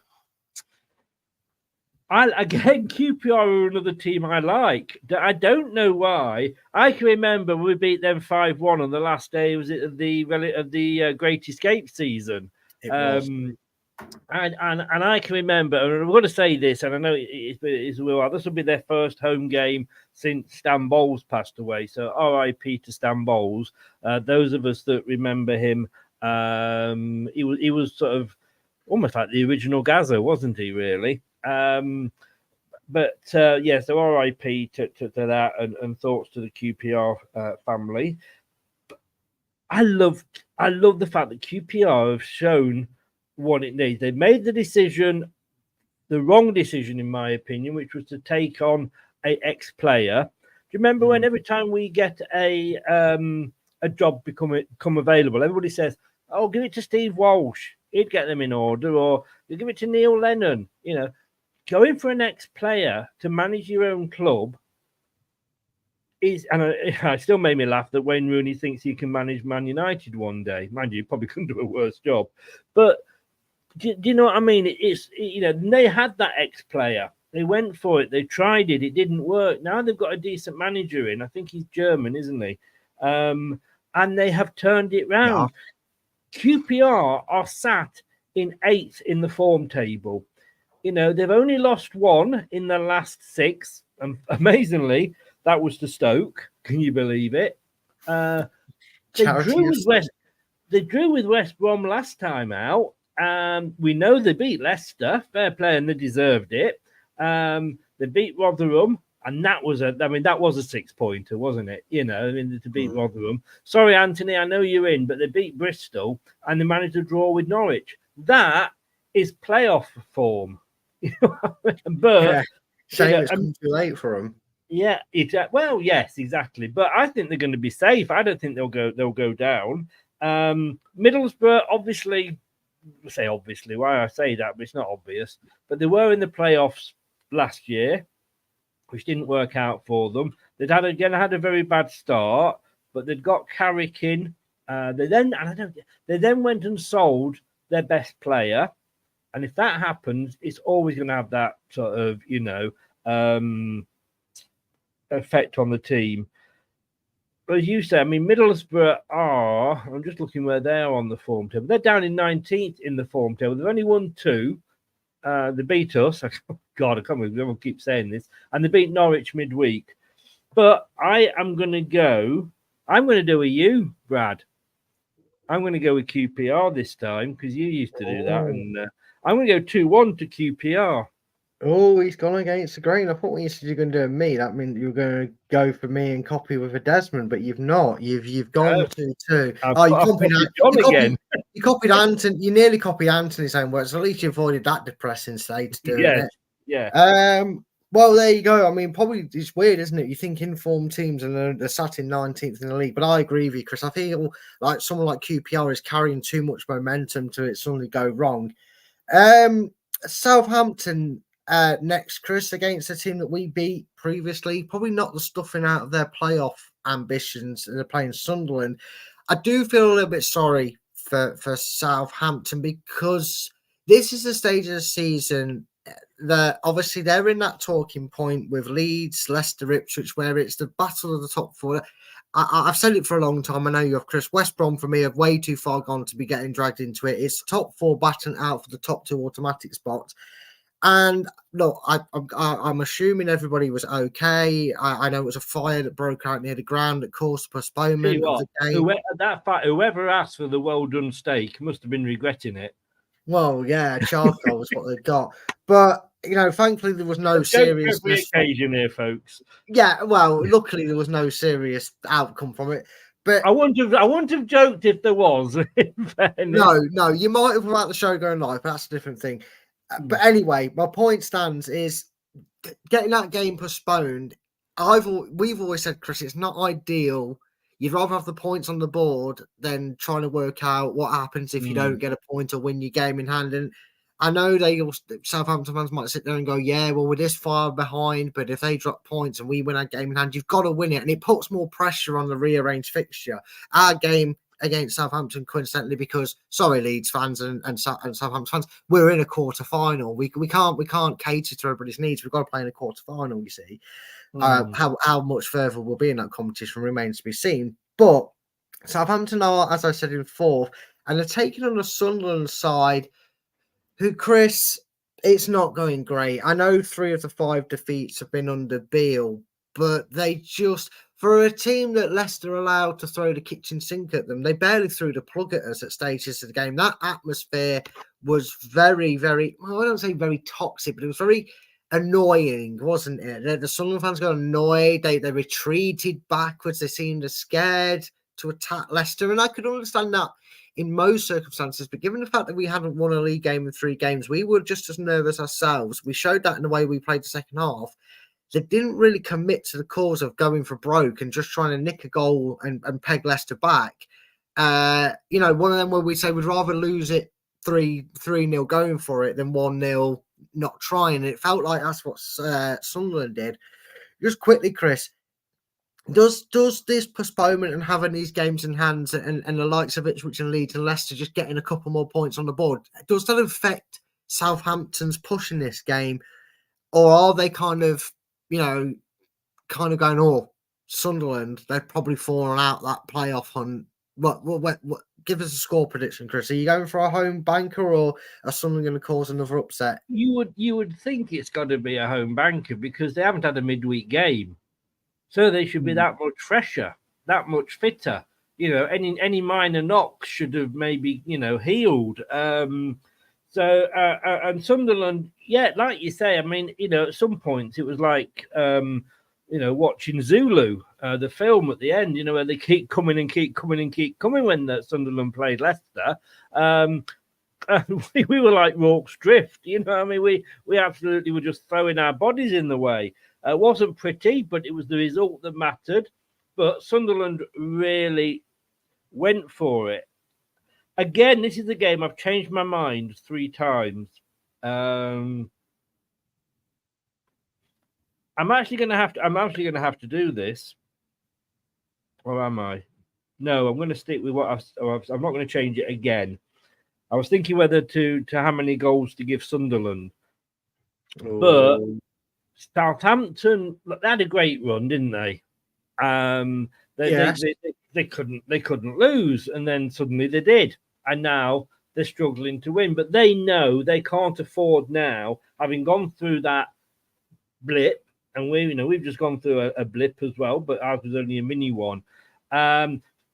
Again, QPR are another team I like. I don't know why. I can remember we beat them 5-1 on the last day. Was it of the Great Escape season? It was. And I can remember, and I'm going to say this, and I know this will be their first home game since Stan Bowles passed away. So R.I.P. to Stan Bowles. Those of us that remember him, he was sort of almost like the original Gazza, wasn't he? Really. So RIP to that, and thoughts to the QPR family. But I love the fact that QPR have shown what it needs. They made the wrong decision, in my opinion, which was to take on a ex-player. Do you remember when every time we get a job become available, everybody says, "Oh, give it to Steve Walsh. He'd get them in order," or "You give it to Neil Lennon." going for an ex-player to manage your own club is, and it still made me laugh that Wayne Rooney thinks he can manage Man United one day. Mind you, he probably couldn't do a worse job. But do you know what I mean? They had that ex-player. They went for it. They tried it. It didn't work. Now they've got a decent manager in. I think he's German, isn't he? And they have turned it round. Yeah. QPR are sat in 8th in the form table. They've only lost 1 in the last 6. And amazingly, that was to Stoke. Can you believe it? They drew with West Brom last time out. We know they beat Leicester. Fair play, and they deserved it. They beat Rotherham, and that was a 6-pointer, wasn't it? To beat Rotherham. Sorry, Anthony, I know you're in, but they beat Bristol, and they managed to draw with Norwich. That is playoff form. But shame it's come too late for them. Yeah, well, yes, exactly. But I think they're going to be safe. I don't think they'll go down. Middlesbrough, obviously. Why I say that, but it's not obvious. But they were in the playoffs last year, which didn't work out for them. They'd had a very bad start, but they'd got Carrick in. They then went and sold their best player, and if that happens, it's always going to have that sort of effect on the team. But as you say, Middlesbrough are, I'm just looking where they are on the form table. They're down in 19th in the form table. They've only won 2. They beat us. God, I can't believe everyone keeps saying this. And they beat Norwich midweek. But I'm going to do a U, Brad. I'm going to go with QPR this time because you used to do that. And I'm going to go 2-1 to QPR. Oh, he's gone against the grain. I thought when you said you're going to do a me, that meant you were going to go for me and copy with a Desmond, but you've not. You've gone 2-2. You copied Anthony. You nearly copied Anthony's own words. At least you avoided that depressing state. Yeah. Well, there you go. Probably it's weird, isn't it? You think informed teams and they're sat in 19th in the league, but I agree with you, Chris. I feel like someone like QPR is carrying too much momentum to it suddenly go wrong. Southampton. Next, Chris, against a team that we beat previously, probably not the stuffing out of their playoff ambitions, and they're playing Sunderland. I do feel a little bit sorry for Southampton because this is the stage of the season that obviously they're in that talking point with Leeds, Leicester, Ipswich, where it's the battle of the top 4. I've said it for a long time. I know you have, Chris. West Brom, for me, have way too far gone to be getting dragged into it. It's top 4 battling out for the top 2 automatic spots. And look, I'm assuming everybody was okay. I know it was a fire that broke out near the ground that caused postponement of the game. Whoever asked for the well done steak must have been regretting it. Well, yeah, charcoal was what they got. But thankfully there was no serious occasion here, folks. Yeah, well, luckily there was no serious outcome from it. But I wouldn't have joked if there was. No, you might have without the show going live. But that's a different thing. But anyway, my point stands is getting that game postponed. We've always said, Chris, it's not ideal. You'd rather have the points on the board than trying to work out what happens if you don't get a point or win your game in hand. And I know Southampton fans might sit there and go, yeah, well, we're this far behind, but if they drop points and we win our game in hand, you've got to win it. And it puts more pressure on the rearranged fixture. Our game against Southampton, coincidentally, because sorry, Leeds fans and Southampton fans, we're in a quarter final. We can't cater to everybody's needs. We've got to play in a quarter final. You see, how much further we'll be in that competition remains to be seen. But Southampton are, as I said, in 4th, and they're taking on the Sunderland side, who, Chris, it's not going great. I know 3 of the 5 defeats have been under Beale, but they just. For a team that Leicester allowed to throw the kitchen sink at them, they barely threw the plug at us at stages of the game. That atmosphere was very, very, well, I don't say very toxic, but it was very annoying, wasn't it? The Sunderland fans got annoyed. They retreated backwards. They seemed scared to attack Leicester. And I could understand that in most circumstances. But given the fact that we hadn't won a league game in 3 games, we were just as nervous ourselves. We showed that in the way we played the second half. They didn't really commit to the cause of going for broke and just trying to nick a goal and peg Leicester back. One of them where we say we'd rather lose it 3-0 going for it than 1-0 not trying. And it felt like that's what Sunderland did. Just quickly, Chris, does this postponement and having these games in hands and the likes of Ipswich and Leeds and Leicester just getting a couple more points on the board, does that affect Southampton's pushing this game? Or are they kind of going, oh, Sunderland, they've probably fallen out that playoff hunt. What, give us a score prediction, Chris. Are you going for a home banker, or are Sunderland going to cause another upset? You would think it's got to be a home banker because they haven't had a midweek game. So they should be that much fresher, that much fitter. Any minor knocks should have maybe, healed. And Sunderland, yeah, like you say, I mean, at some points it was like, watching Zulu, the film at the end, where they keep coming and keep coming and keep coming when Sunderland played Leicester. And we were like Rorke's Drift, I mean, we absolutely were just throwing our bodies in the way. It wasn't pretty, but it was the result that mattered. But Sunderland really went for it. Again, this is a game I've changed my mind 3 times. I'm actually going to have to do this, or am I? No, I'm going to stick with what I'm not going to change it again. I was thinking whether to how many goals to give Sunderland, but Southampton, they had a great run, didn't they? They couldn't lose, and then suddenly they did, and now they're struggling to win. But they know they can't afford now, having gone through that blip, and we've just gone through a blip as well, but ours was only a mini one.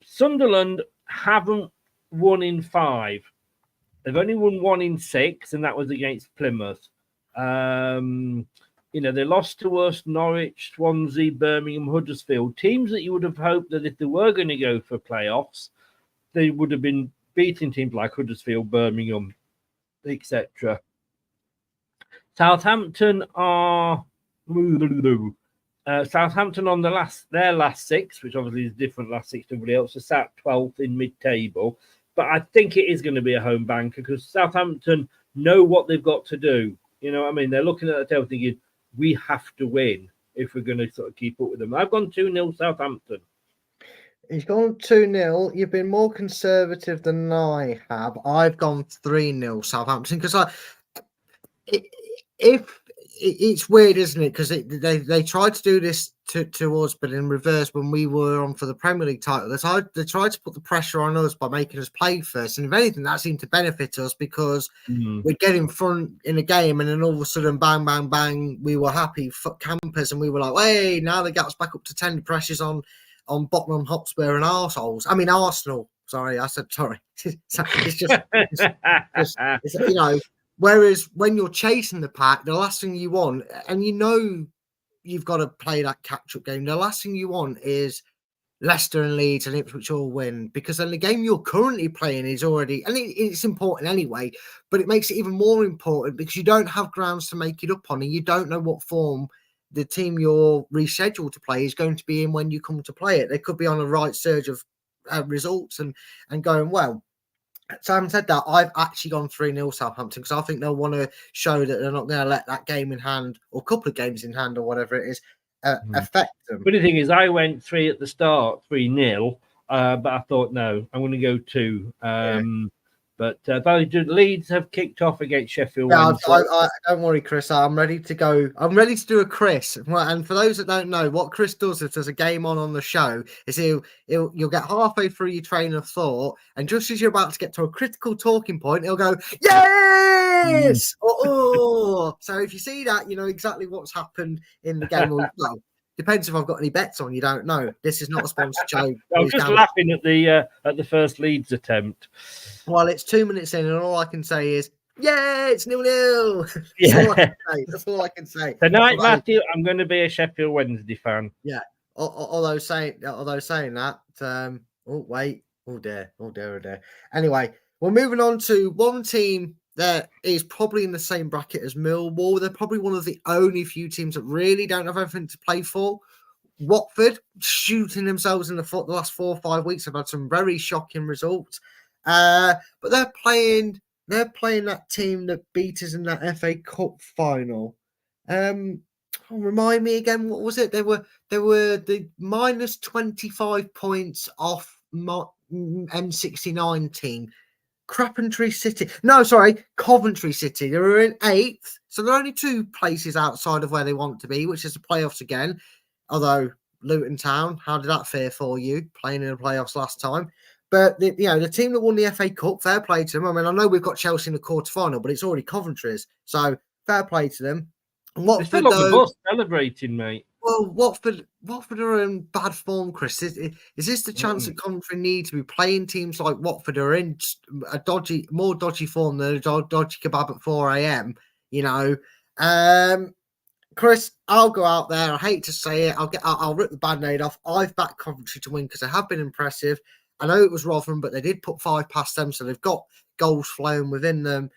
Sunderland haven't won in 5. They've only won 1 in 6, and that was against Plymouth. They lost to us, Norwich, Swansea, Birmingham, Huddersfield, teams that you would have hoped that if they were going to go for playoffs, they would have been beating teams like Huddersfield, Birmingham, etc. Southampton are on their last 6, which obviously is different last 6 to everybody else. Are sat 12th in mid-table, but I think it is going to be a home banker because Southampton know what they've got to do. You know what I mean? They're looking at the table thinking, we have to win if we're going to sort of keep up with them. I've gone 2-0 Southampton. He's gone 2-0. You've been more conservative than I have. I've gone 3-0 Southampton because it's weird, isn't it? Because they tried to do this to us, but in reverse when we were on for the Premier League title. They tried to put the pressure on us by making us play first. And if anything, that seemed to benefit us because we'd get in front in a game and then all of a sudden, bang, bang, bang, we were happy for campers and we were like, hey, now they got us back up to 10 pressures on Tottenham Hotspur and Arsenal. I mean, Arsenal. Sorry, I said sorry. It's just whereas when you're chasing the pack, the last thing you want, and you've got to play that catch-up game, the last thing you want is Leicester and Leeds and Ipswich all win, because then the game you're currently playing is already, and it's important anyway, but it makes it even more important because you don't have grounds to make it up on, and you don't know what form the team you're rescheduled to play is going to be in when you come to play it. They could be on a right surge of results and going well. So having said that, I've actually gone 3-0 Southampton because I think they'll want to show that they're not going to let that game in hand or a couple of games in hand or whatever it is affect them. But the thing is, I went 3 at the start, 3-0, but I thought, no, I'm going to go 2. But Leeds have kicked off against Sheffield Wednesday. Don't worry, Chris. I'm ready to go. I'm ready to do a Chris. And for those that don't know, what Chris does if there's a game on the show is you'll get halfway through your train of thought, and just as you're about to get to a critical talking point, he'll go, yes! Oh. So if you see that, you know exactly what's happened in the game. Well, depends if I've got any bets on. You don't know. This is not a sponsored show. I was just laughing at the first Leeds attempt. Well, it's 2 minutes in, and all I can say is, yeah, it's 0-0. That's all I can say. Tonight, Matthew, I'm going to be a Sheffield Wednesday fan. Yeah. Although saying that, oh dear. Anyway, we're moving on to one team that is probably in the same bracket as Millwall. They're probably one of the only few teams that really don't have anything to play for. Watford shooting themselves in the foot the last 4 or 5 weeks. Have had some very shocking results. But they're playing they're playing that team that beat us in that FA Cup final. Remind me again, what was it? They were the minus 25 points off M69 team. Coventry City. No, sorry, Coventry City. They were in 8th, so they're only 2 places outside of where they want to be, which is the playoffs again. Although Luton Town, how did that fare for you playing in the playoffs last time? But the team that won the FA Cup, fair play to them. I mean, I know we've got Chelsea in the quarterfinal, but it's already Coventry's, so fair play to them. And They're still on the bus celebrating, mate. Well, Watford are in bad form, Chris. Is this the chance that Coventry need to be playing teams like Watford are in a more dodgy form than a dodgy kebab at 4 a.m.? Chris, I'll go out there. I hate to say it. I'll rip the band-aid off. I've backed Coventry to win because they have been impressive. I know it was Rotherham, but they did put 5 past them, so they've got goals flowing within them.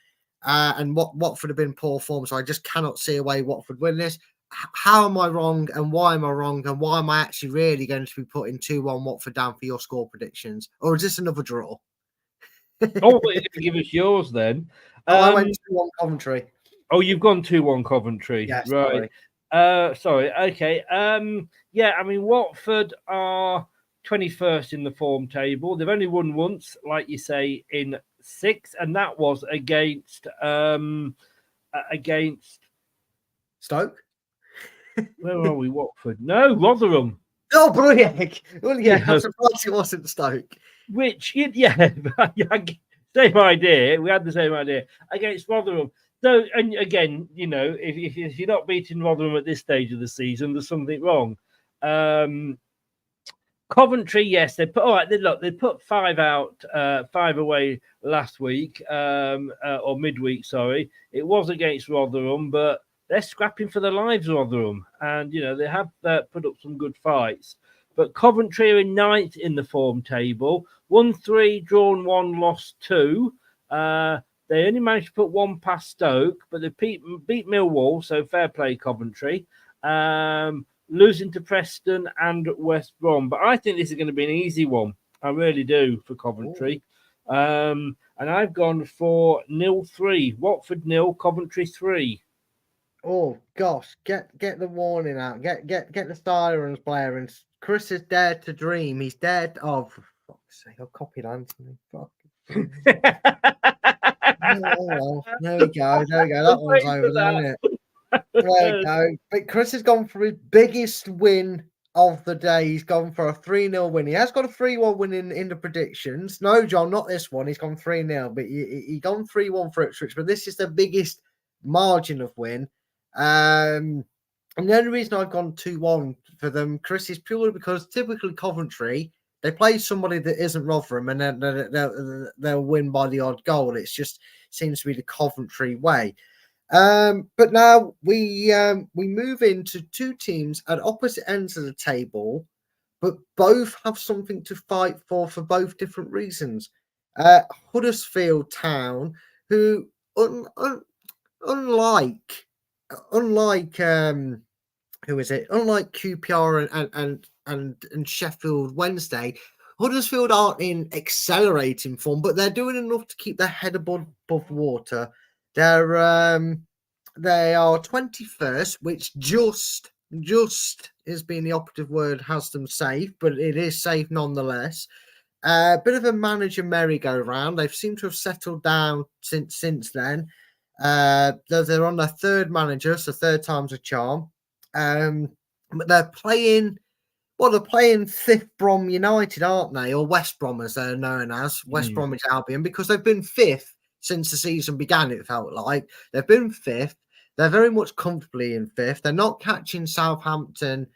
And Watford have been poor form, so I just cannot see a way Watford win this. How am I wrong, and why am I wrong, and why am I actually really going to be putting 2-1 Watford down for your score predictions? Or is this another draw? Oh, you're going to give us yours then. I went 2-1 Coventry. Oh, you've gone 2-1 Coventry. Yes, right. Sorry. Okay. Yeah, I mean, Watford are 21st in the form table. They've only won once, like you say, in 6, and that was against Stoke. Where are we? Watford? No, Rotherham. Oh, brilliant! Well, yeah, I'm surprised it wasn't Stoke. Which, yeah, same idea. We had the same idea against Rotherham. So, and again, if you're not beating Rotherham at this stage of the season, there's something wrong. Coventry, yes, they put 5 out, 5 away last week, or midweek. Sorry, it was against Rotherham, but they're scrapping for their lives, Rotherham, and they have put up some good fights. But Coventry are in 9th in the form table, won 3, drawn 1, lost 2. They only managed to put 1 past Stoke, but they beat Millwall, so fair play, Coventry. Losing to Preston and West Brom. But I think this is going to be an easy one. I really do for Coventry. And I've gone for 0-3. Watford 0, Coventry 3. Oh gosh, get the warning out. Get the sirens blaring. Chris is dared to dream. He's dared. Oh, for fuck's sake! I copied Anthony. Fuck. Oh, there we go. That one's over, isn't it? There we go. But Chris has gone for his biggest win of the day. He's gone for a 3-0 win. He has got a 3-1 win in the predictions. No, John, not this one. He's gone 3-0, but he gone 3-1 for Ipswich. But this is the biggest margin of win. And the only reason I've gone 2-1 for them, Chris, is purely because typically Coventry, they play somebody that isn't Rotherham, and then they'll win by the odd goal. It just seems to be the Coventry way. But now we move into 2 teams at opposite ends of the table, but both have something to fight for both different reasons. Huddersfield Town, who unlike who is it? Unlike QPR and Sheffield Wednesday, Huddersfield aren't in accelerating form, but they're doing enough to keep their head above water. They are 21st, which just has been the operative word, has them safe, but it is safe nonetheless. A bit of a manager merry-go-round. They've seemed to have settled down since then. They're on their 3rd manager, so 3rd time's a charm. But they're playing 5th Brom United, aren't they? Or West Brom, as they're known as, West Bromwich Albion, because they've been 5th since the season began, it felt like. They've been 5th. They're very much comfortably in 5th. They're not catching Southampton,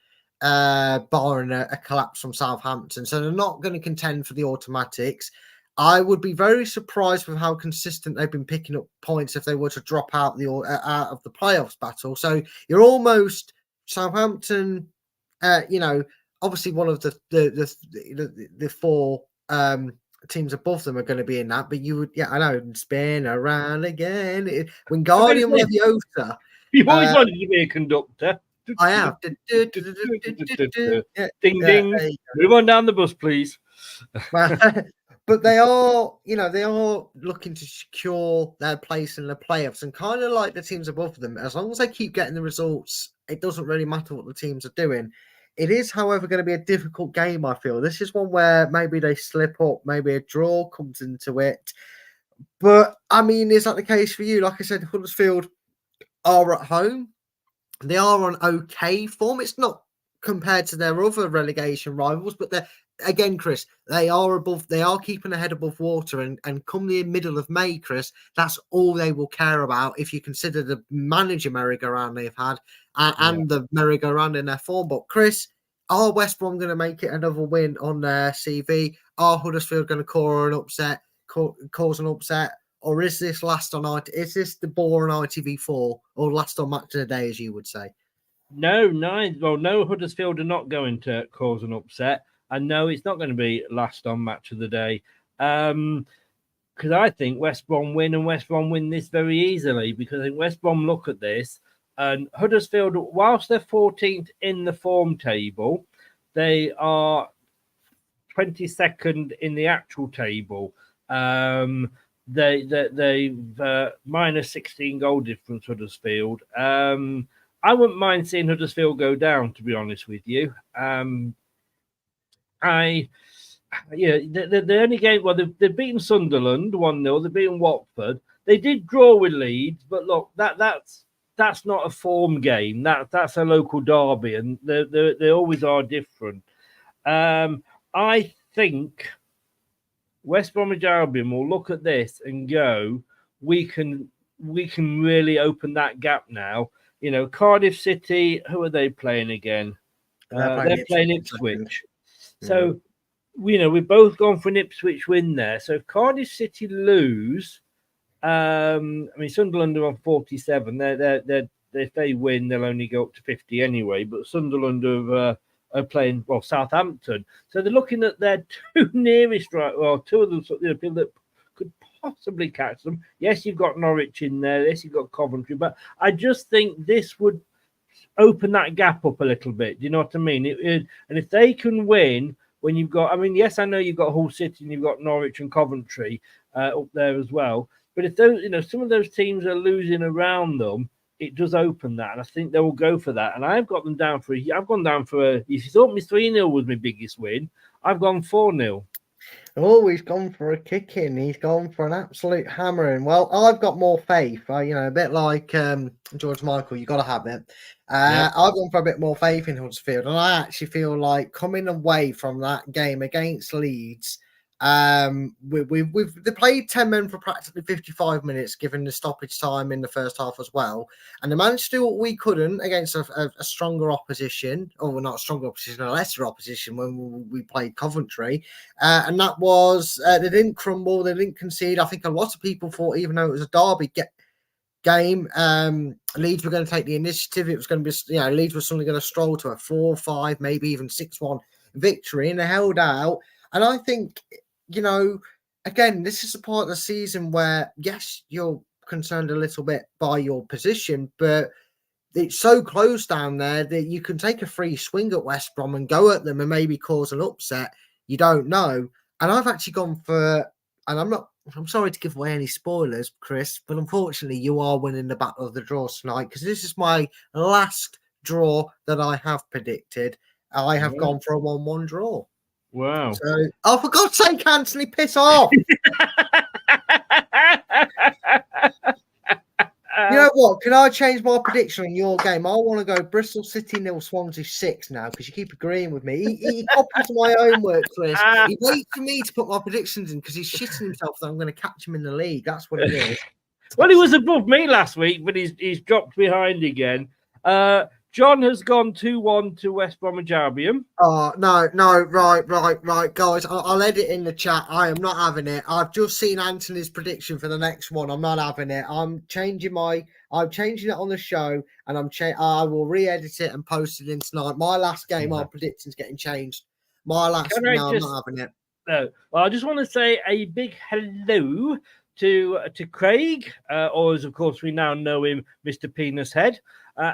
barring a collapse from Southampton, so they're not going to contend for the automatics. I would be very surprised with how consistent they've been picking up points if they were to drop out of the playoffs battle. So you're almost Southampton, obviously one of the 4 teams above them are going to be in that, but I know, spin around again. Wingardium Leviosa. You've always wanted to be a conductor. I have. Ding, ding. Move on down the bus, please. But they are, they are looking to secure their place in the playoffs, and kind of like the teams above them. As long as they keep getting the results, it doesn't really matter what the teams are doing. It is, however, going to be a difficult game, I feel. This is one where maybe they slip up, maybe a draw comes into it. But, I mean, is that the case for you? Like I said, Huddersfield are at home. They are on okay form. It's not compared to their other relegation rivals, but they're, again, Chris, they are keeping their head above water, and come the middle of May, Chris, that's all they will care about if you consider the manager merry-go-round they've had and the merry-go-round in their form. But Chris, are West Brom going to make it another win on their CV? Are Huddersfield going to cause an upset? Or is this last on is this the boring ITV4 or last on match of the day, as you would say? No, Huddersfield are not going to cause an upset. And no, it's not going to be last on match of the day. Because I think West Brom win, and West Brom win this very easily, because I think West Brom look at this, and Huddersfield, whilst they're 14th in the form table, they are 22nd in the actual table. They've minus 16 goal difference, Huddersfield. I wouldn't mind seeing Huddersfield go down, to be honest with you. The only game, they've beaten Sunderland 1-0, they've beaten Watford. They did draw with Leeds, but look, that's not a form game. That's a local derby, and they always are different. I think West Bromwich Albion will look at this and go, we can really open that gap now. Cardiff City, who are they playing again? They're playing Ipswich. So, we've both gone for an Ipswich win there. So if Cardiff City lose, Sunderland are on 47. If they win, they'll only go up to 50 anyway. But Sunderland are playing Southampton. So they're looking at their two nearest two of them, people that could possibly catch them. Yes, you've got Norwich in there. Yes, you've got Coventry. But I just think this would open that gap up a little bit. Do you know what I mean? And if they can win, when you've got, yes, I know you've got Hull City and you've got Norwich and Coventry up there as well. But if those, some of those teams are losing around them, it does open that, and I think they will go for that. And I've got them down for. I've gone down for. If you thought my 3-0 was my biggest win, I've gone 4-0. Oh, he's gone for a kicking. He's gone for an absolute hammering. Well, I've got more faith. A bit like George Michael, you got to have it. I've gone for a bit more faith in Huddersfield, and I actually feel like coming away from that game against Leeds, they played 10 men for practically 55 minutes, given the stoppage time in the first half as well, and they managed to do what we couldn't against a stronger opposition, or not a stronger opposition, a lesser opposition when we played Coventry, and that was they didn't crumble, they didn't concede. I think a lot of people thought, even though it was a derby game, Leeds were going to take the initiative. It was going to be, Leeds was suddenly going to stroll to a 4-5, maybe even 6-1 victory, and they held out. And I think, again, this is a part of the season where, yes, you're concerned a little bit by your position, but it's so close down there that you can take a free swing at West Brom and go at them and maybe cause an upset. You don't know. And I've actually gone for, and I'm sorry to give away any spoilers, Chris, but unfortunately you are winning the battle of the draws tonight, because this is my last draw that I have predicted. I have gone for a 1-1 draw. Wow. So, for God's sake, Anthony, piss off. You know what? Can I change my prediction on your game? I want to go Bristol City 0, Swansea 6 now, because you keep agreeing with me. He copies my own work, Chris. He waits for me to put my predictions in because he's shitting himself that I'm going to catch him in the league. That's what it is. Well, he was above me last week, but he's dropped behind again. John has gone 2-1 to West Bromwich Albion. Oh, no, right, guys. I'll edit in the chat. I am not having it. I've just seen Anthony's prediction for the next one. I'm not having it. I'm changing it on the show, and I will re-edit it and post it in tonight. My last game, our prediction's getting changed. I'm not having it. No. Well, I just want to say a big hello to Craig, or as of course we now know him, Mr. Penis Head.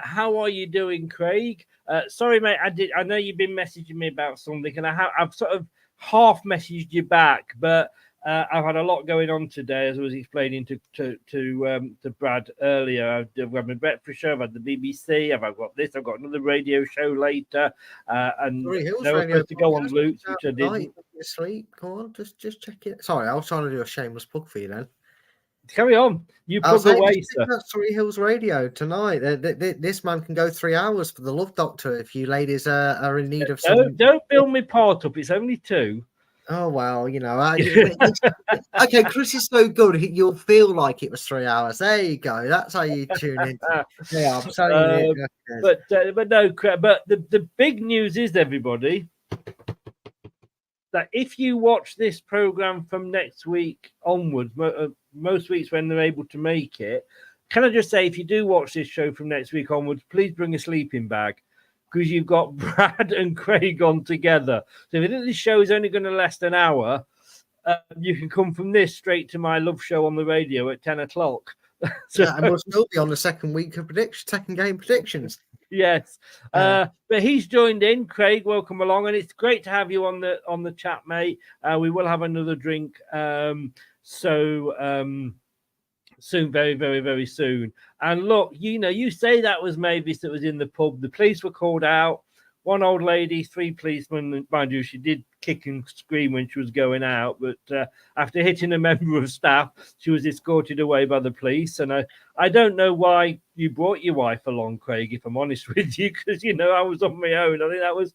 How are you doing, Craig? Sorry, mate. I know you've been messaging me about something, and I've sort of half messaged you back, but I've had a lot going on today, as I was explaining to Brad earlier. I've got my breakfast show, I've had the BBC, I've got this, I've got another radio show later, and Hills they were Radio supposed to go on podcast loops, comes which I out tonight. didn't. You're asleep. Come on, just check it. Sorry, I was trying to do a shameless plug for you then. Carry on. You I was plug saying, away, just check sir. out Surrey Hills Radio tonight. This man can go 3 hours for the Love Doctor if you ladies are in need of some. Don't build me part up. It's only 2. Oh well, okay. Chris is so good, you'll feel like it was 3 hours. There you go. That's how you tune in. Yeah, I'm telling you. But no, but the big news is, everybody, that if you watch this program from next week onwards, most weeks when they're able to make it, can I just say, if you do watch this show from next week onwards, please bring a sleeping bag, because you've got Brad and Craig on together. So if you think this show is only going to last an hour, you can come from this straight to my love show on the radio at 10 o'clock. So, yeah, and we'll still be on the second week of second game predictions. Yes, but he's joined in. Craig, welcome along, and it's great to have you on the chat, mate. We will have another drink soon, very, very, very soon. And look, you say that was Mavis that was in the pub. The police were called out. 1 old lady, 3 policemen. Mind you, she did kick and scream when she was going out, but after hitting a member of staff, she was escorted away by the police. And I don't know why you brought your wife along, Craig, if I'm honest with you, because, I was on my own. I think that was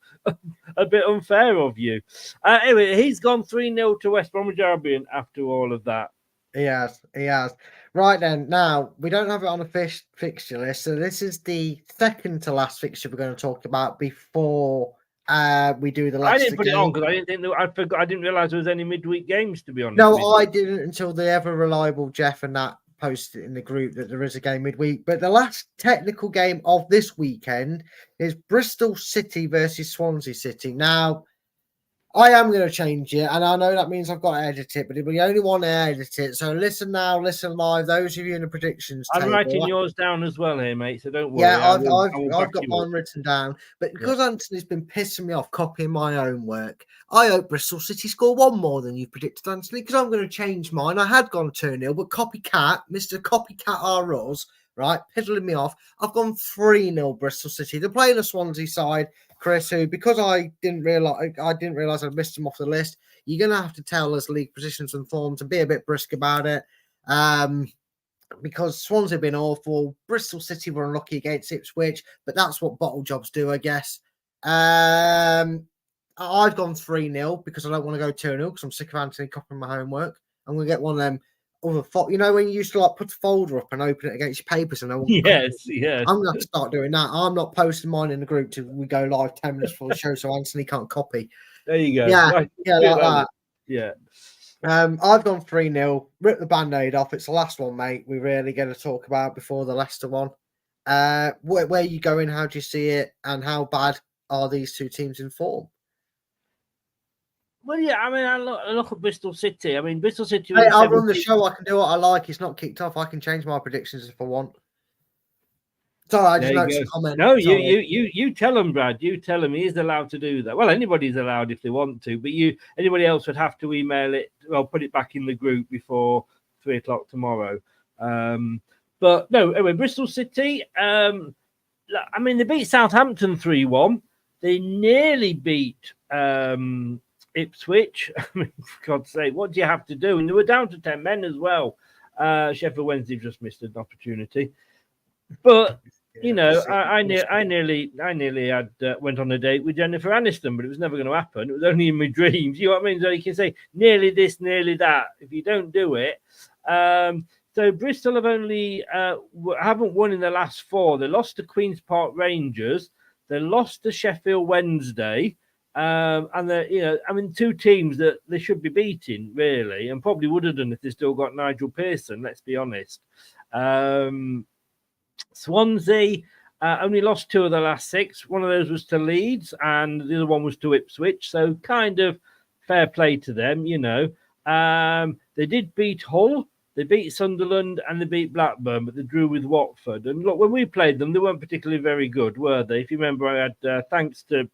a bit unfair of you. Anyway, he's gone 3-0 to West Bromwich Albion after all of that. He has. Right then, now we don't have it on a fixture list, so this is the second to last fixture we're going to talk about before we do the Leicester I didn't put game. it on because I didn't think I forgot. I didn't realize there was any midweek games, to be honest. No, I didn't until the ever reliable Jeff and Nat posted in the group that there is a game midweek. But the last technical game of this weekend is Bristol City versus Swansea City. Now, I am going to change it, and I know that means I've got to edit it, but we only want to edit it. So listen now, listen live. Those of you in the predictions I'm writing yours down as well here, mate, so don't worry. Yeah, I've got mine written down. But because Anthony's been pissing me off copying my own work, I hope Bristol City score 1 more than you've predicted, Anthony, because I'm going to change mine. I had gone 2-0, but Copycat, Mr. Copycat R us, right, piddling me off. I've gone 3-0 Bristol City. They're playing a Swansea side, Chris, who, because I didn't realise I'd missed them off the list, you're going to have to tell us league positions and forms and be a bit brisk about it. Because Swansea have been awful. Bristol City were unlucky against Ipswich, but that's what bottle jobs do, I guess. I've gone 3-0 because I don't want to go 2-0 because I'm sick of Anthony copying my homework. I'm going to get one of them other when you used to put the folder up and open it against your papers and yes. I'm going to start doing that. I'm not posting mine in the group till we go live 10 minutes before the show so Anthony can't copy. There you go. Yeah, like that. Yeah. I've gone 3-0. Rip the band-aid off. It's the last one, mate. We really get to talk about before the Leicester one. Where are you going? How do you see it? And how bad are these two teams in form? Well, yeah, I mean, I look at Bristol City. I mean, Bristol City. Hey, I'll run the show. I can do what I like. It's not kicked off. I can change my predictions if I want. Sorry, I just noticed a comment. No, you tell him, Brad. You tell him he's allowed to do that. Well, anybody's allowed if they want to, but anybody else would have to email it. Well, put it back in the group before 3 o'clock tomorrow. But no, anyway, Bristol City. I mean, they beat Southampton 3-1. They nearly beat Ipswich. I mean, for God's sake, what do you have to do? And they were down to 10 men as well. Sheffield Wednesday just missed an opportunity. But I nearly had went on a date with Jennifer Aniston, but it was never going to happen. It was only in my dreams. You know what I mean? So you can say nearly this, nearly that. If you don't do it, so Bristol have only haven't won in the last 4. They lost to Queen's Park Rangers. They lost to Sheffield Wednesday. And they're, two teams that they should be beating, really, and probably would have done if they still got Nigel Pearson, let's be honest. Swansea only lost 2 of the last 6. One of those was to Leeds, and the other one was to Ipswich. So kind of fair play to them, They did beat Hull, they beat Sunderland, and they beat Blackburn, but they drew with Watford. And look, when we played them, they weren't particularly very good, were they? If you remember, I had thanks to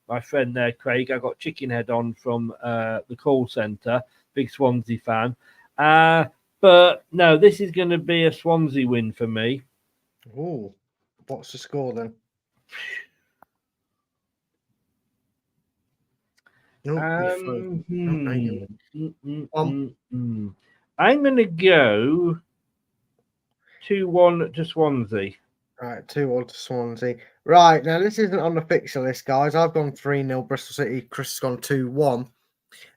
my friend there, Craig. I got chicken head on from the call centre. Big Swansea fan. But no, this is going to be a Swansea win for me. Oh, what's the score then? I'm going to go 2-1 to Swansea. Right, 2-1 to Swansea. Right, now this isn't on the fixture list, guys. I've gone 3-0 Bristol City. Chris has gone 2-1.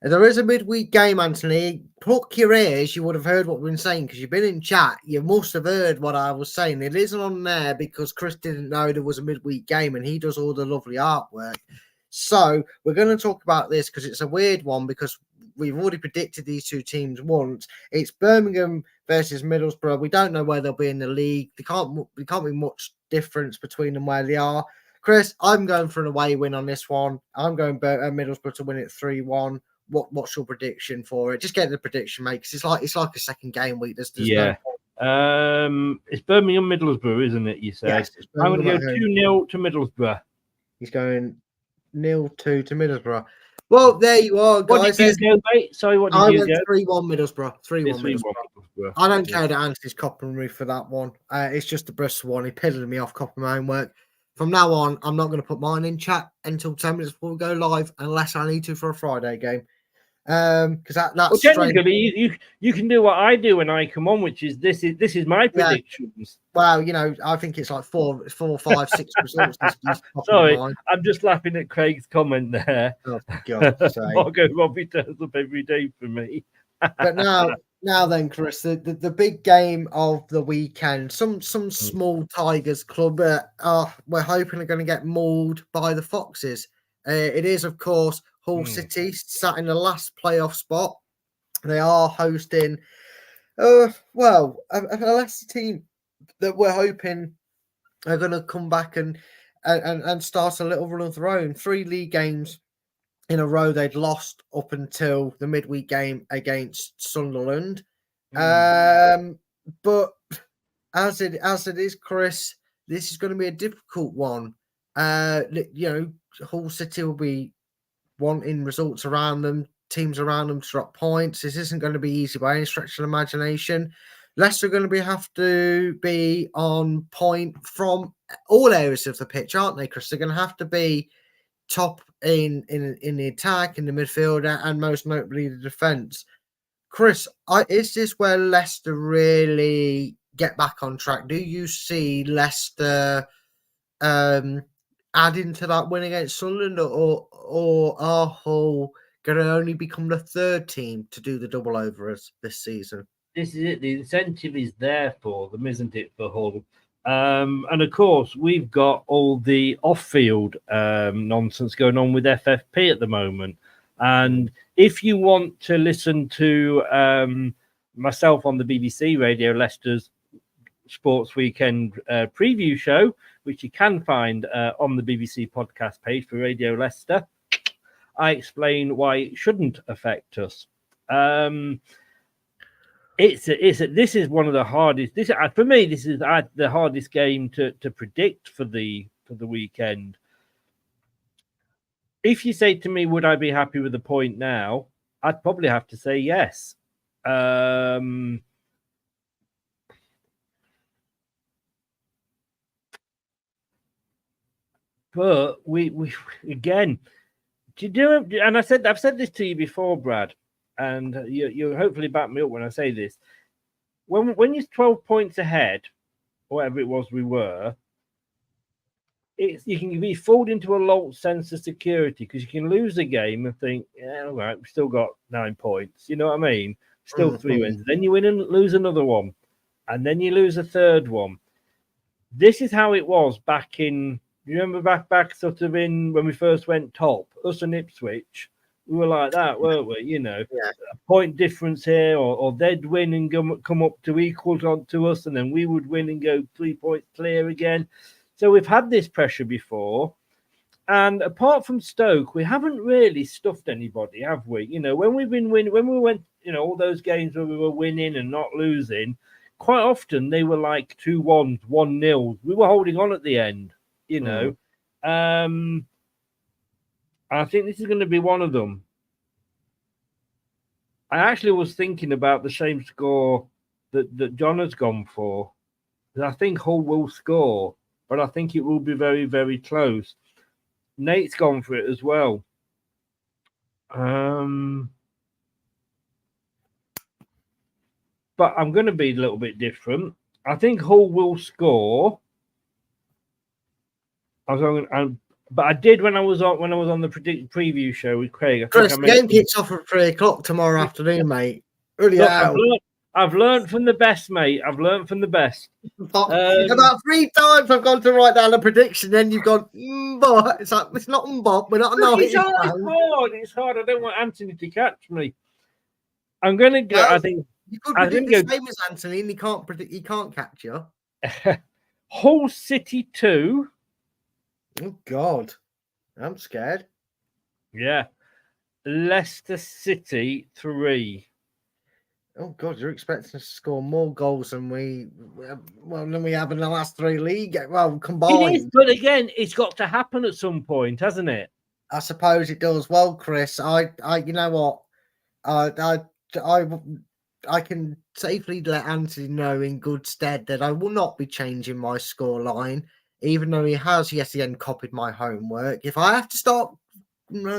And there is a midweek game, Anthony. Pluck your ears. You would have heard what we've been saying because you've been in chat. You must have heard what I was saying. It isn't on there because Chris didn't know there was a midweek game and he does all the lovely artwork. So we're going to talk about this because it's a weird one because we've already predicted these two teams once. It's Birmingham versus Middlesbrough. We don't know where they'll be in the league. There can't be much difference between them where they are. Chris, I'm going for an away win on this one. I'm going Middlesbrough to win it 3-1. What's your prediction for it? Just get the prediction, mate, because it's like a second game week. There's yeah. It's Birmingham Middlesbrough, isn't it? You said. Yes, I'm going to go 2-0 to Middlesbrough. He's going 0-2 to Middlesbrough. Well, there you are, guys. What did you go, mate? Sorry, what did you go? 3-1 Middlesbrough. 3-1 Middlesbrough. I don't care that Anthony's copping me for that one. It's just the Bristol one. He piddling me off copying my own work. From now on, I'm not going to put mine in chat until 10 minutes before we go live, unless I need to for a Friday game. Because that's well, technically you can do what I do when I come on, which is this is my predictions. Well, I think it's like 4, 5, 6 results. Sorry, I'm just laughing at Craig's comment there. Oh, for God's sake. Margot Robbie turns up every day for me. But now then, Chris, the big game of the weekend. Some small Tigers club we're hoping are going to get mauled by the Foxes. It is, of course, Hull City, sat in the last playoff spot. They are hosting, a Leicester team that we're hoping are going to come back and start a little run of their own. 3 league games in a row they'd lost up until the midweek game against Sunderland. But as it is, Chris, this is going to be a difficult one. Hull City will be wanting results around them, teams around them to drop points. This isn't going to be easy by any stretch of the imagination. Leicester are going to have to be on point from all areas of the pitch, aren't they, Chris? They're going to have to be top in the attack, in the midfield, and most notably the defence. Chris, is this where Leicester really get back on track? Do you see Leicester adding to that win against Sunderland, or are Hull going to only become the 3rd team to do the double over us this season? This is it. The incentive is there for them, isn't it, for Hull? And of course, we've got all the off-field nonsense going on with FFP at the moment. And if you want to listen to myself on the BBC Radio Leicester's Sports Weekend preview show, which you can find on the BBC podcast page for Radio Leicester, I explain why it shouldn't affect us. This is one of the hardest. For me, this is the hardest game to predict for the weekend. If you say to me, would I be happy with the point now? I'd probably have to say yes. But we again, do you do? And I've said this to you before, Brad, and you hopefully back me up when I say this. When you're 12 points ahead, whatever it was we were, you can be fooled into a false sense of security because you can lose a game and think, yeah, all right, we've still got 9 points. You know what I mean? Still 3 wins. Then you win and lose another one, and then you lose a third one. This is how it was back in. You remember back sort of in when we first went top, us and Ipswich, we were like that, weren't we? A point difference here, or they'd win and come up to equal to us, and then we would win and go 3 points clear again. So we've had this pressure before. And apart from Stoke, we haven't really stuffed anybody, have we? When we've been winning, when we went, all those games where we were winning and not losing, quite often they were like 2-1s, 1-0. We were holding on at the end. I think this is going to be one of them. I actually was thinking about the same score that John has gone for. I think Hull will score, but I think it will be very, very close. Nate's gone for it as well. But I'm going to be a little bit different. I think Hull will score. But I did when I was on the preview show with Craig. Chris, the game kicks off at 3:00 tomorrow afternoon, mate. Really, I've learned from the best, mate. I've learned from the best. About 3 times I've gone to write down a prediction, then you've gone, but it's like, it's not Bob. We're not It's hard. It's hard. I don't want Anthony to catch me. I'm going to go. I think you could predict the same as Anthony, and he can't catch you. Hull City 2. Oh God, I'm scared. Yeah, Leicester City 3. Oh God, you're expecting us to score more goals than we have in the last 3 league. Well, combined. It is, but again, it's got to happen at some point, hasn't it? I suppose it does. Well, Chris, I you know what, I can safely let Anthony know in good stead that I will not be changing my scoreline, even though he has yet again copied my homework. If I have to start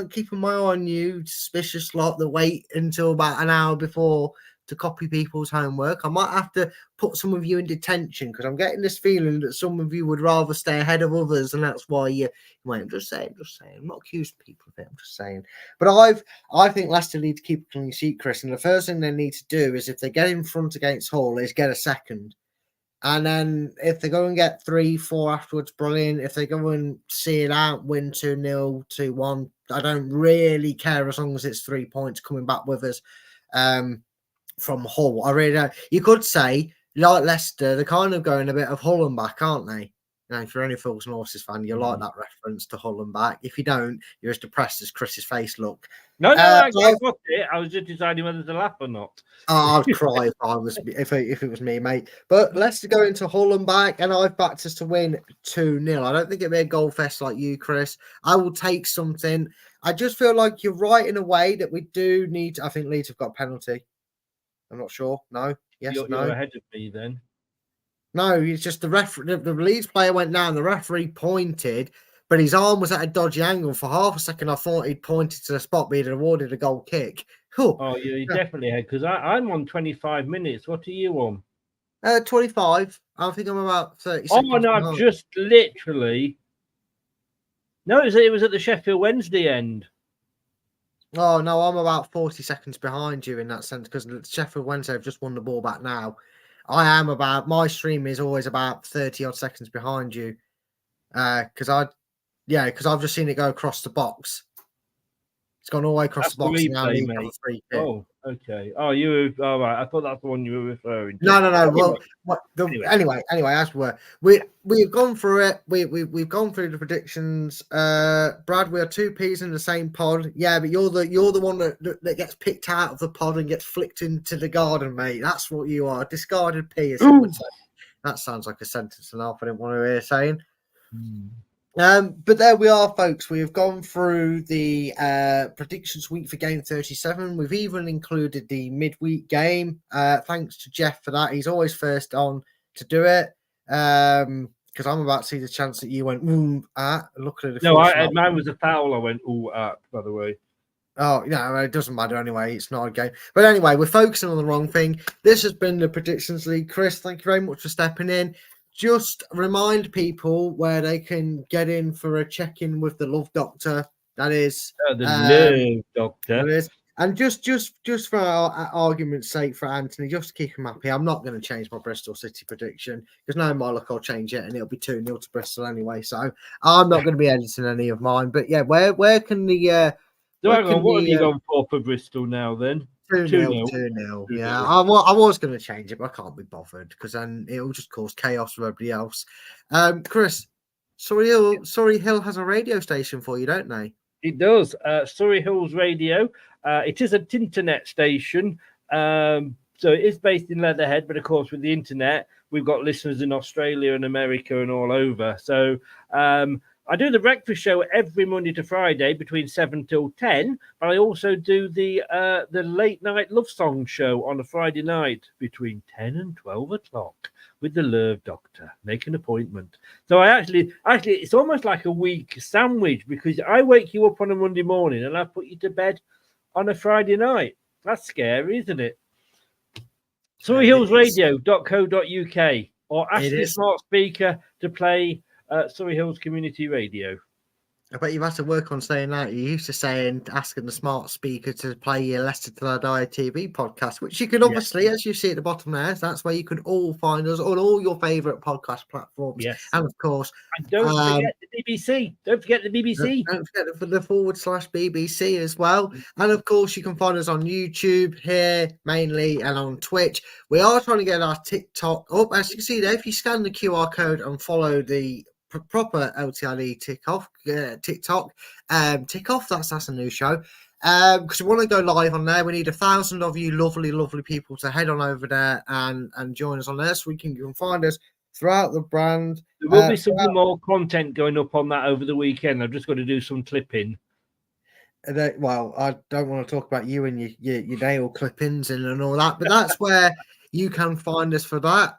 keeping my eye on you, suspicious lot that wait until about an hour before to copy people's homework, I might have to put some of you in detention, because I'm getting this feeling that some of you would rather stay ahead of others, and that's why you wait. I'm just saying. I'm not accusing people of it. I'm just saying. But I think Leicester need to keep a clean sheet, Chris, and the first thing they need to do is, if they get in front against Hull, is get a second. And then if they go and get 3-4 afterwards, brilliant. If they go and see it out, win 2-0, 2-1, I don't really care as long as it's 3 points coming back with us from Hull. I really don't. You could say, like Leicester, they're kind of going a bit of Hull and back, aren't they? Now, if you're any Fools and Horses fan, you like that reference to Hull and back. If you don't, you're as depressed as Chris's face look. No, I got it. I was just deciding whether to laugh or not. Oh, I'd cry if it was me, mate. But Leicester go into Hull and back, and I've backed us to win 2-0. I don't think it'll be a goal fest like you, Chris. I will take something. I just feel like you're right in a way that we do need. I think Leeds have got a penalty. I'm not sure. No. Yes. You're ahead of me then. No, it's just the Leeds player went down. The referee pointed, but his arm was at a dodgy angle. For half a second, I thought he'd pointed to the spot, but he'd awarded a goal kick. Oh, you're definitely ahead, because I'm on 25 minutes. What are you on? 25. I think I'm about 30 Oh, seconds. no, I've just literally. No, it was at the Sheffield Wednesday end. Oh, no, I'm about 40 seconds behind you in that sense, because Sheffield Wednesday have just won the ball back now. My stream is always about 30 odd seconds behind you. Because I've just seen it go across the box. It's gone all the way across the box. Replay, mate. Oh, okay. Oh, all right. I thought that's the one you were referring to. No. Anyway, as we've gone through it. We've gone through the predictions. Brad, we are 2 peas in the same pod. Yeah, but you're the one that gets picked out of the pod and gets flicked into the garden, mate. That's what you are. Discarded pea, as someone would say. That sounds like a sentence enough. I didn't want to hear saying. But there we are, folks. We have gone through the predictions week for game 37. We've even included the midweek game. Thanks to Jeff for that. He's always first on to do it. Because I'm about to see the chance that you went at. Looking at the mine was a foul. I went at, by the way. Oh, yeah, it doesn't matter anyway. It's not a game. But anyway, we're focusing on the wrong thing. This has been the Predictions League. Chris, thank you very much for stepping in. Just remind people where they can get in for a check-in with the Love Doctor. That is the Love Doctor. That is. And just for our argument's sake, for Anthony, just to keep him happy, I'm not going to change my Bristol City prediction, because no, my luck, I'll change it, and it'll be 2-0 to Bristol anyway. So I'm not going to be editing any of mine. But yeah, where can the what have you gone for Bristol now then? 2-0. Yeah, I was going to change it, but I can't be bothered, because then it'll just cause chaos for everybody else. Chris, Surrey Hill has a radio station for you, don't they? It does. Surrey Hills Radio. It is an internet station. So it is based in Leatherhead, but of course with the internet, we've got listeners in Australia and America and all over. So I do the breakfast show every Monday to Friday between 7 till 10, but I also do the late night love song show on a Friday night between 10 and 12 o'clock with the Love Doctor. Make an appointment. So I actually, it's almost like a week sandwich because I wake you up on a Monday morning and I put you to bed on a Friday night. That's scary, isn't it? SurreyHillsRadio.co.uk or ask your smart speaker to play Surrey Hills Community Radio. I bet you've had to work on saying that. You're used to saying, asking the smart speaker to play your Leicester Till I Die TV podcast, which you can obviously, as you see at the bottom there, that's where you can all find us on all your favourite podcast platforms. Yes. And of course, and don't forget the BBC. Don't forget the BBC. Don't forget the /BBC as well. And of course, you can find us on YouTube here mainly and on Twitch. We are trying to get our TikTok up. As you can see there, if you scan the QR code and follow the proper LTID TikTok, that's a new show, because we want to go live on there. We need 1,000 of you lovely people to head on over there and join us on there, so you can find us throughout the brand. There will be some more content going up on that over the weekend. I've just got to do some clipping. Well, I don't want to talk about you and your nail clippings and all that, but that's where you can find us for that.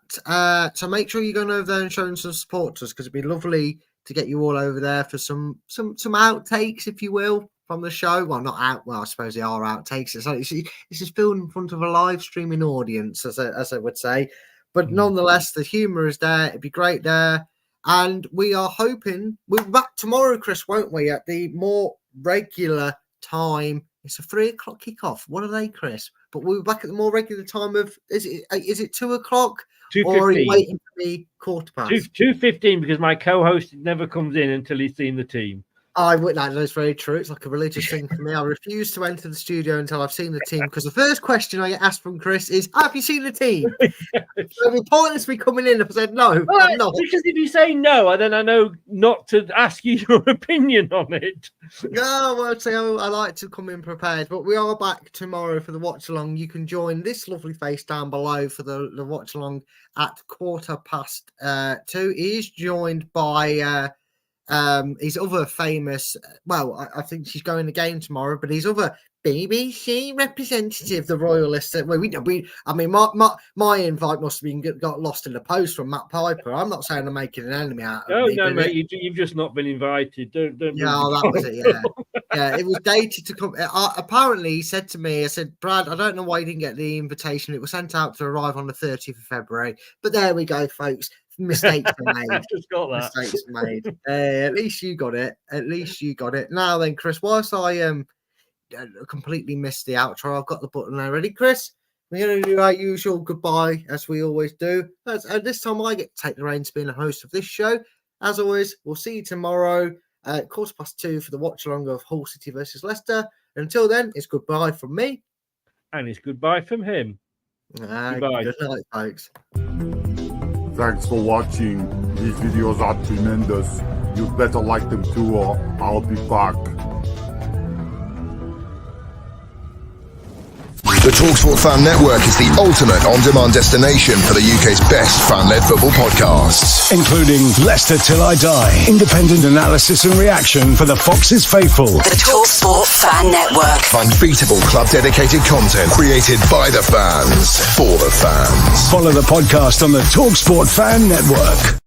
So make sure you're going over there and showing some support to us, because it'd be lovely to get you all over there for some outtakes, if you will, from the show. Well, not out. Well, I suppose they are outtakes. It's just filmed in front of a live streaming audience, as I would say. But nonetheless, the humour is there. It'd be great there. And we are hoping we'll be back tomorrow, Chris, won't we? At the more regular time. It's a 3 o'clock kickoff. What are they, Chris? But we'll be back at the more regular time of, is it 2 o'clock? 2:15. Or are you waiting for me 15:15? 2:15, because my co-host never comes in until he's seen the team. I would. That's very true. It's like a religious thing for me. I refuse to enter the studio until I've seen the team, because the first question I get asked from Chris is, "Have you seen the team?" So it'd be pointless me coming in if I said no. I'm not. Because if you say no, then I know not to ask you your opinion on it. No, well, I'd say I like to come in prepared. But we are back tomorrow for the watch along. You can join this lovely face down below for the watch along at 2:15. He is joined by his other famous, well, I think she's going the game tomorrow, but his other BBC representative, the Royalist. My invite must have been got lost in the post from Matt Piper. I'm not saying I'm making an enemy out of me. No, mate, you've just not been invited. Don't. Yeah, that was it. Yeah, yeah. It was dated to come. Apparently, he said to me, "I said, Brad, I don't know why you didn't get the invitation. It was sent out to arrive on the 30th of February." But there we go, folks. Mistakes are made. I've just got that. Mistakes made. At least you got it. Now then, Chris, whilst I completely missed the outro, I've got the button there ready. Chris, we're going to do our usual goodbye, as we always do. This time I get to take the reins being the host of this show. As always, we'll see you tomorrow at 2:15 for the watch along of Hull City versus Leicester. Until then, it's goodbye from me. And it's goodbye from him. Goodbye. Good night, folks. Thanks for watching. These videos are tremendous. You better like them too, or I'll be back. The TalkSport Fan Network is the ultimate on-demand destination for the UK's best fan-led football podcasts, including Leicester Till I Die, independent analysis and reaction for the Foxes faithful. The TalkSport Fan Network. Unbeatable club-dedicated content created by the fans, for the fans. Follow the podcast on the TalkSport Fan Network.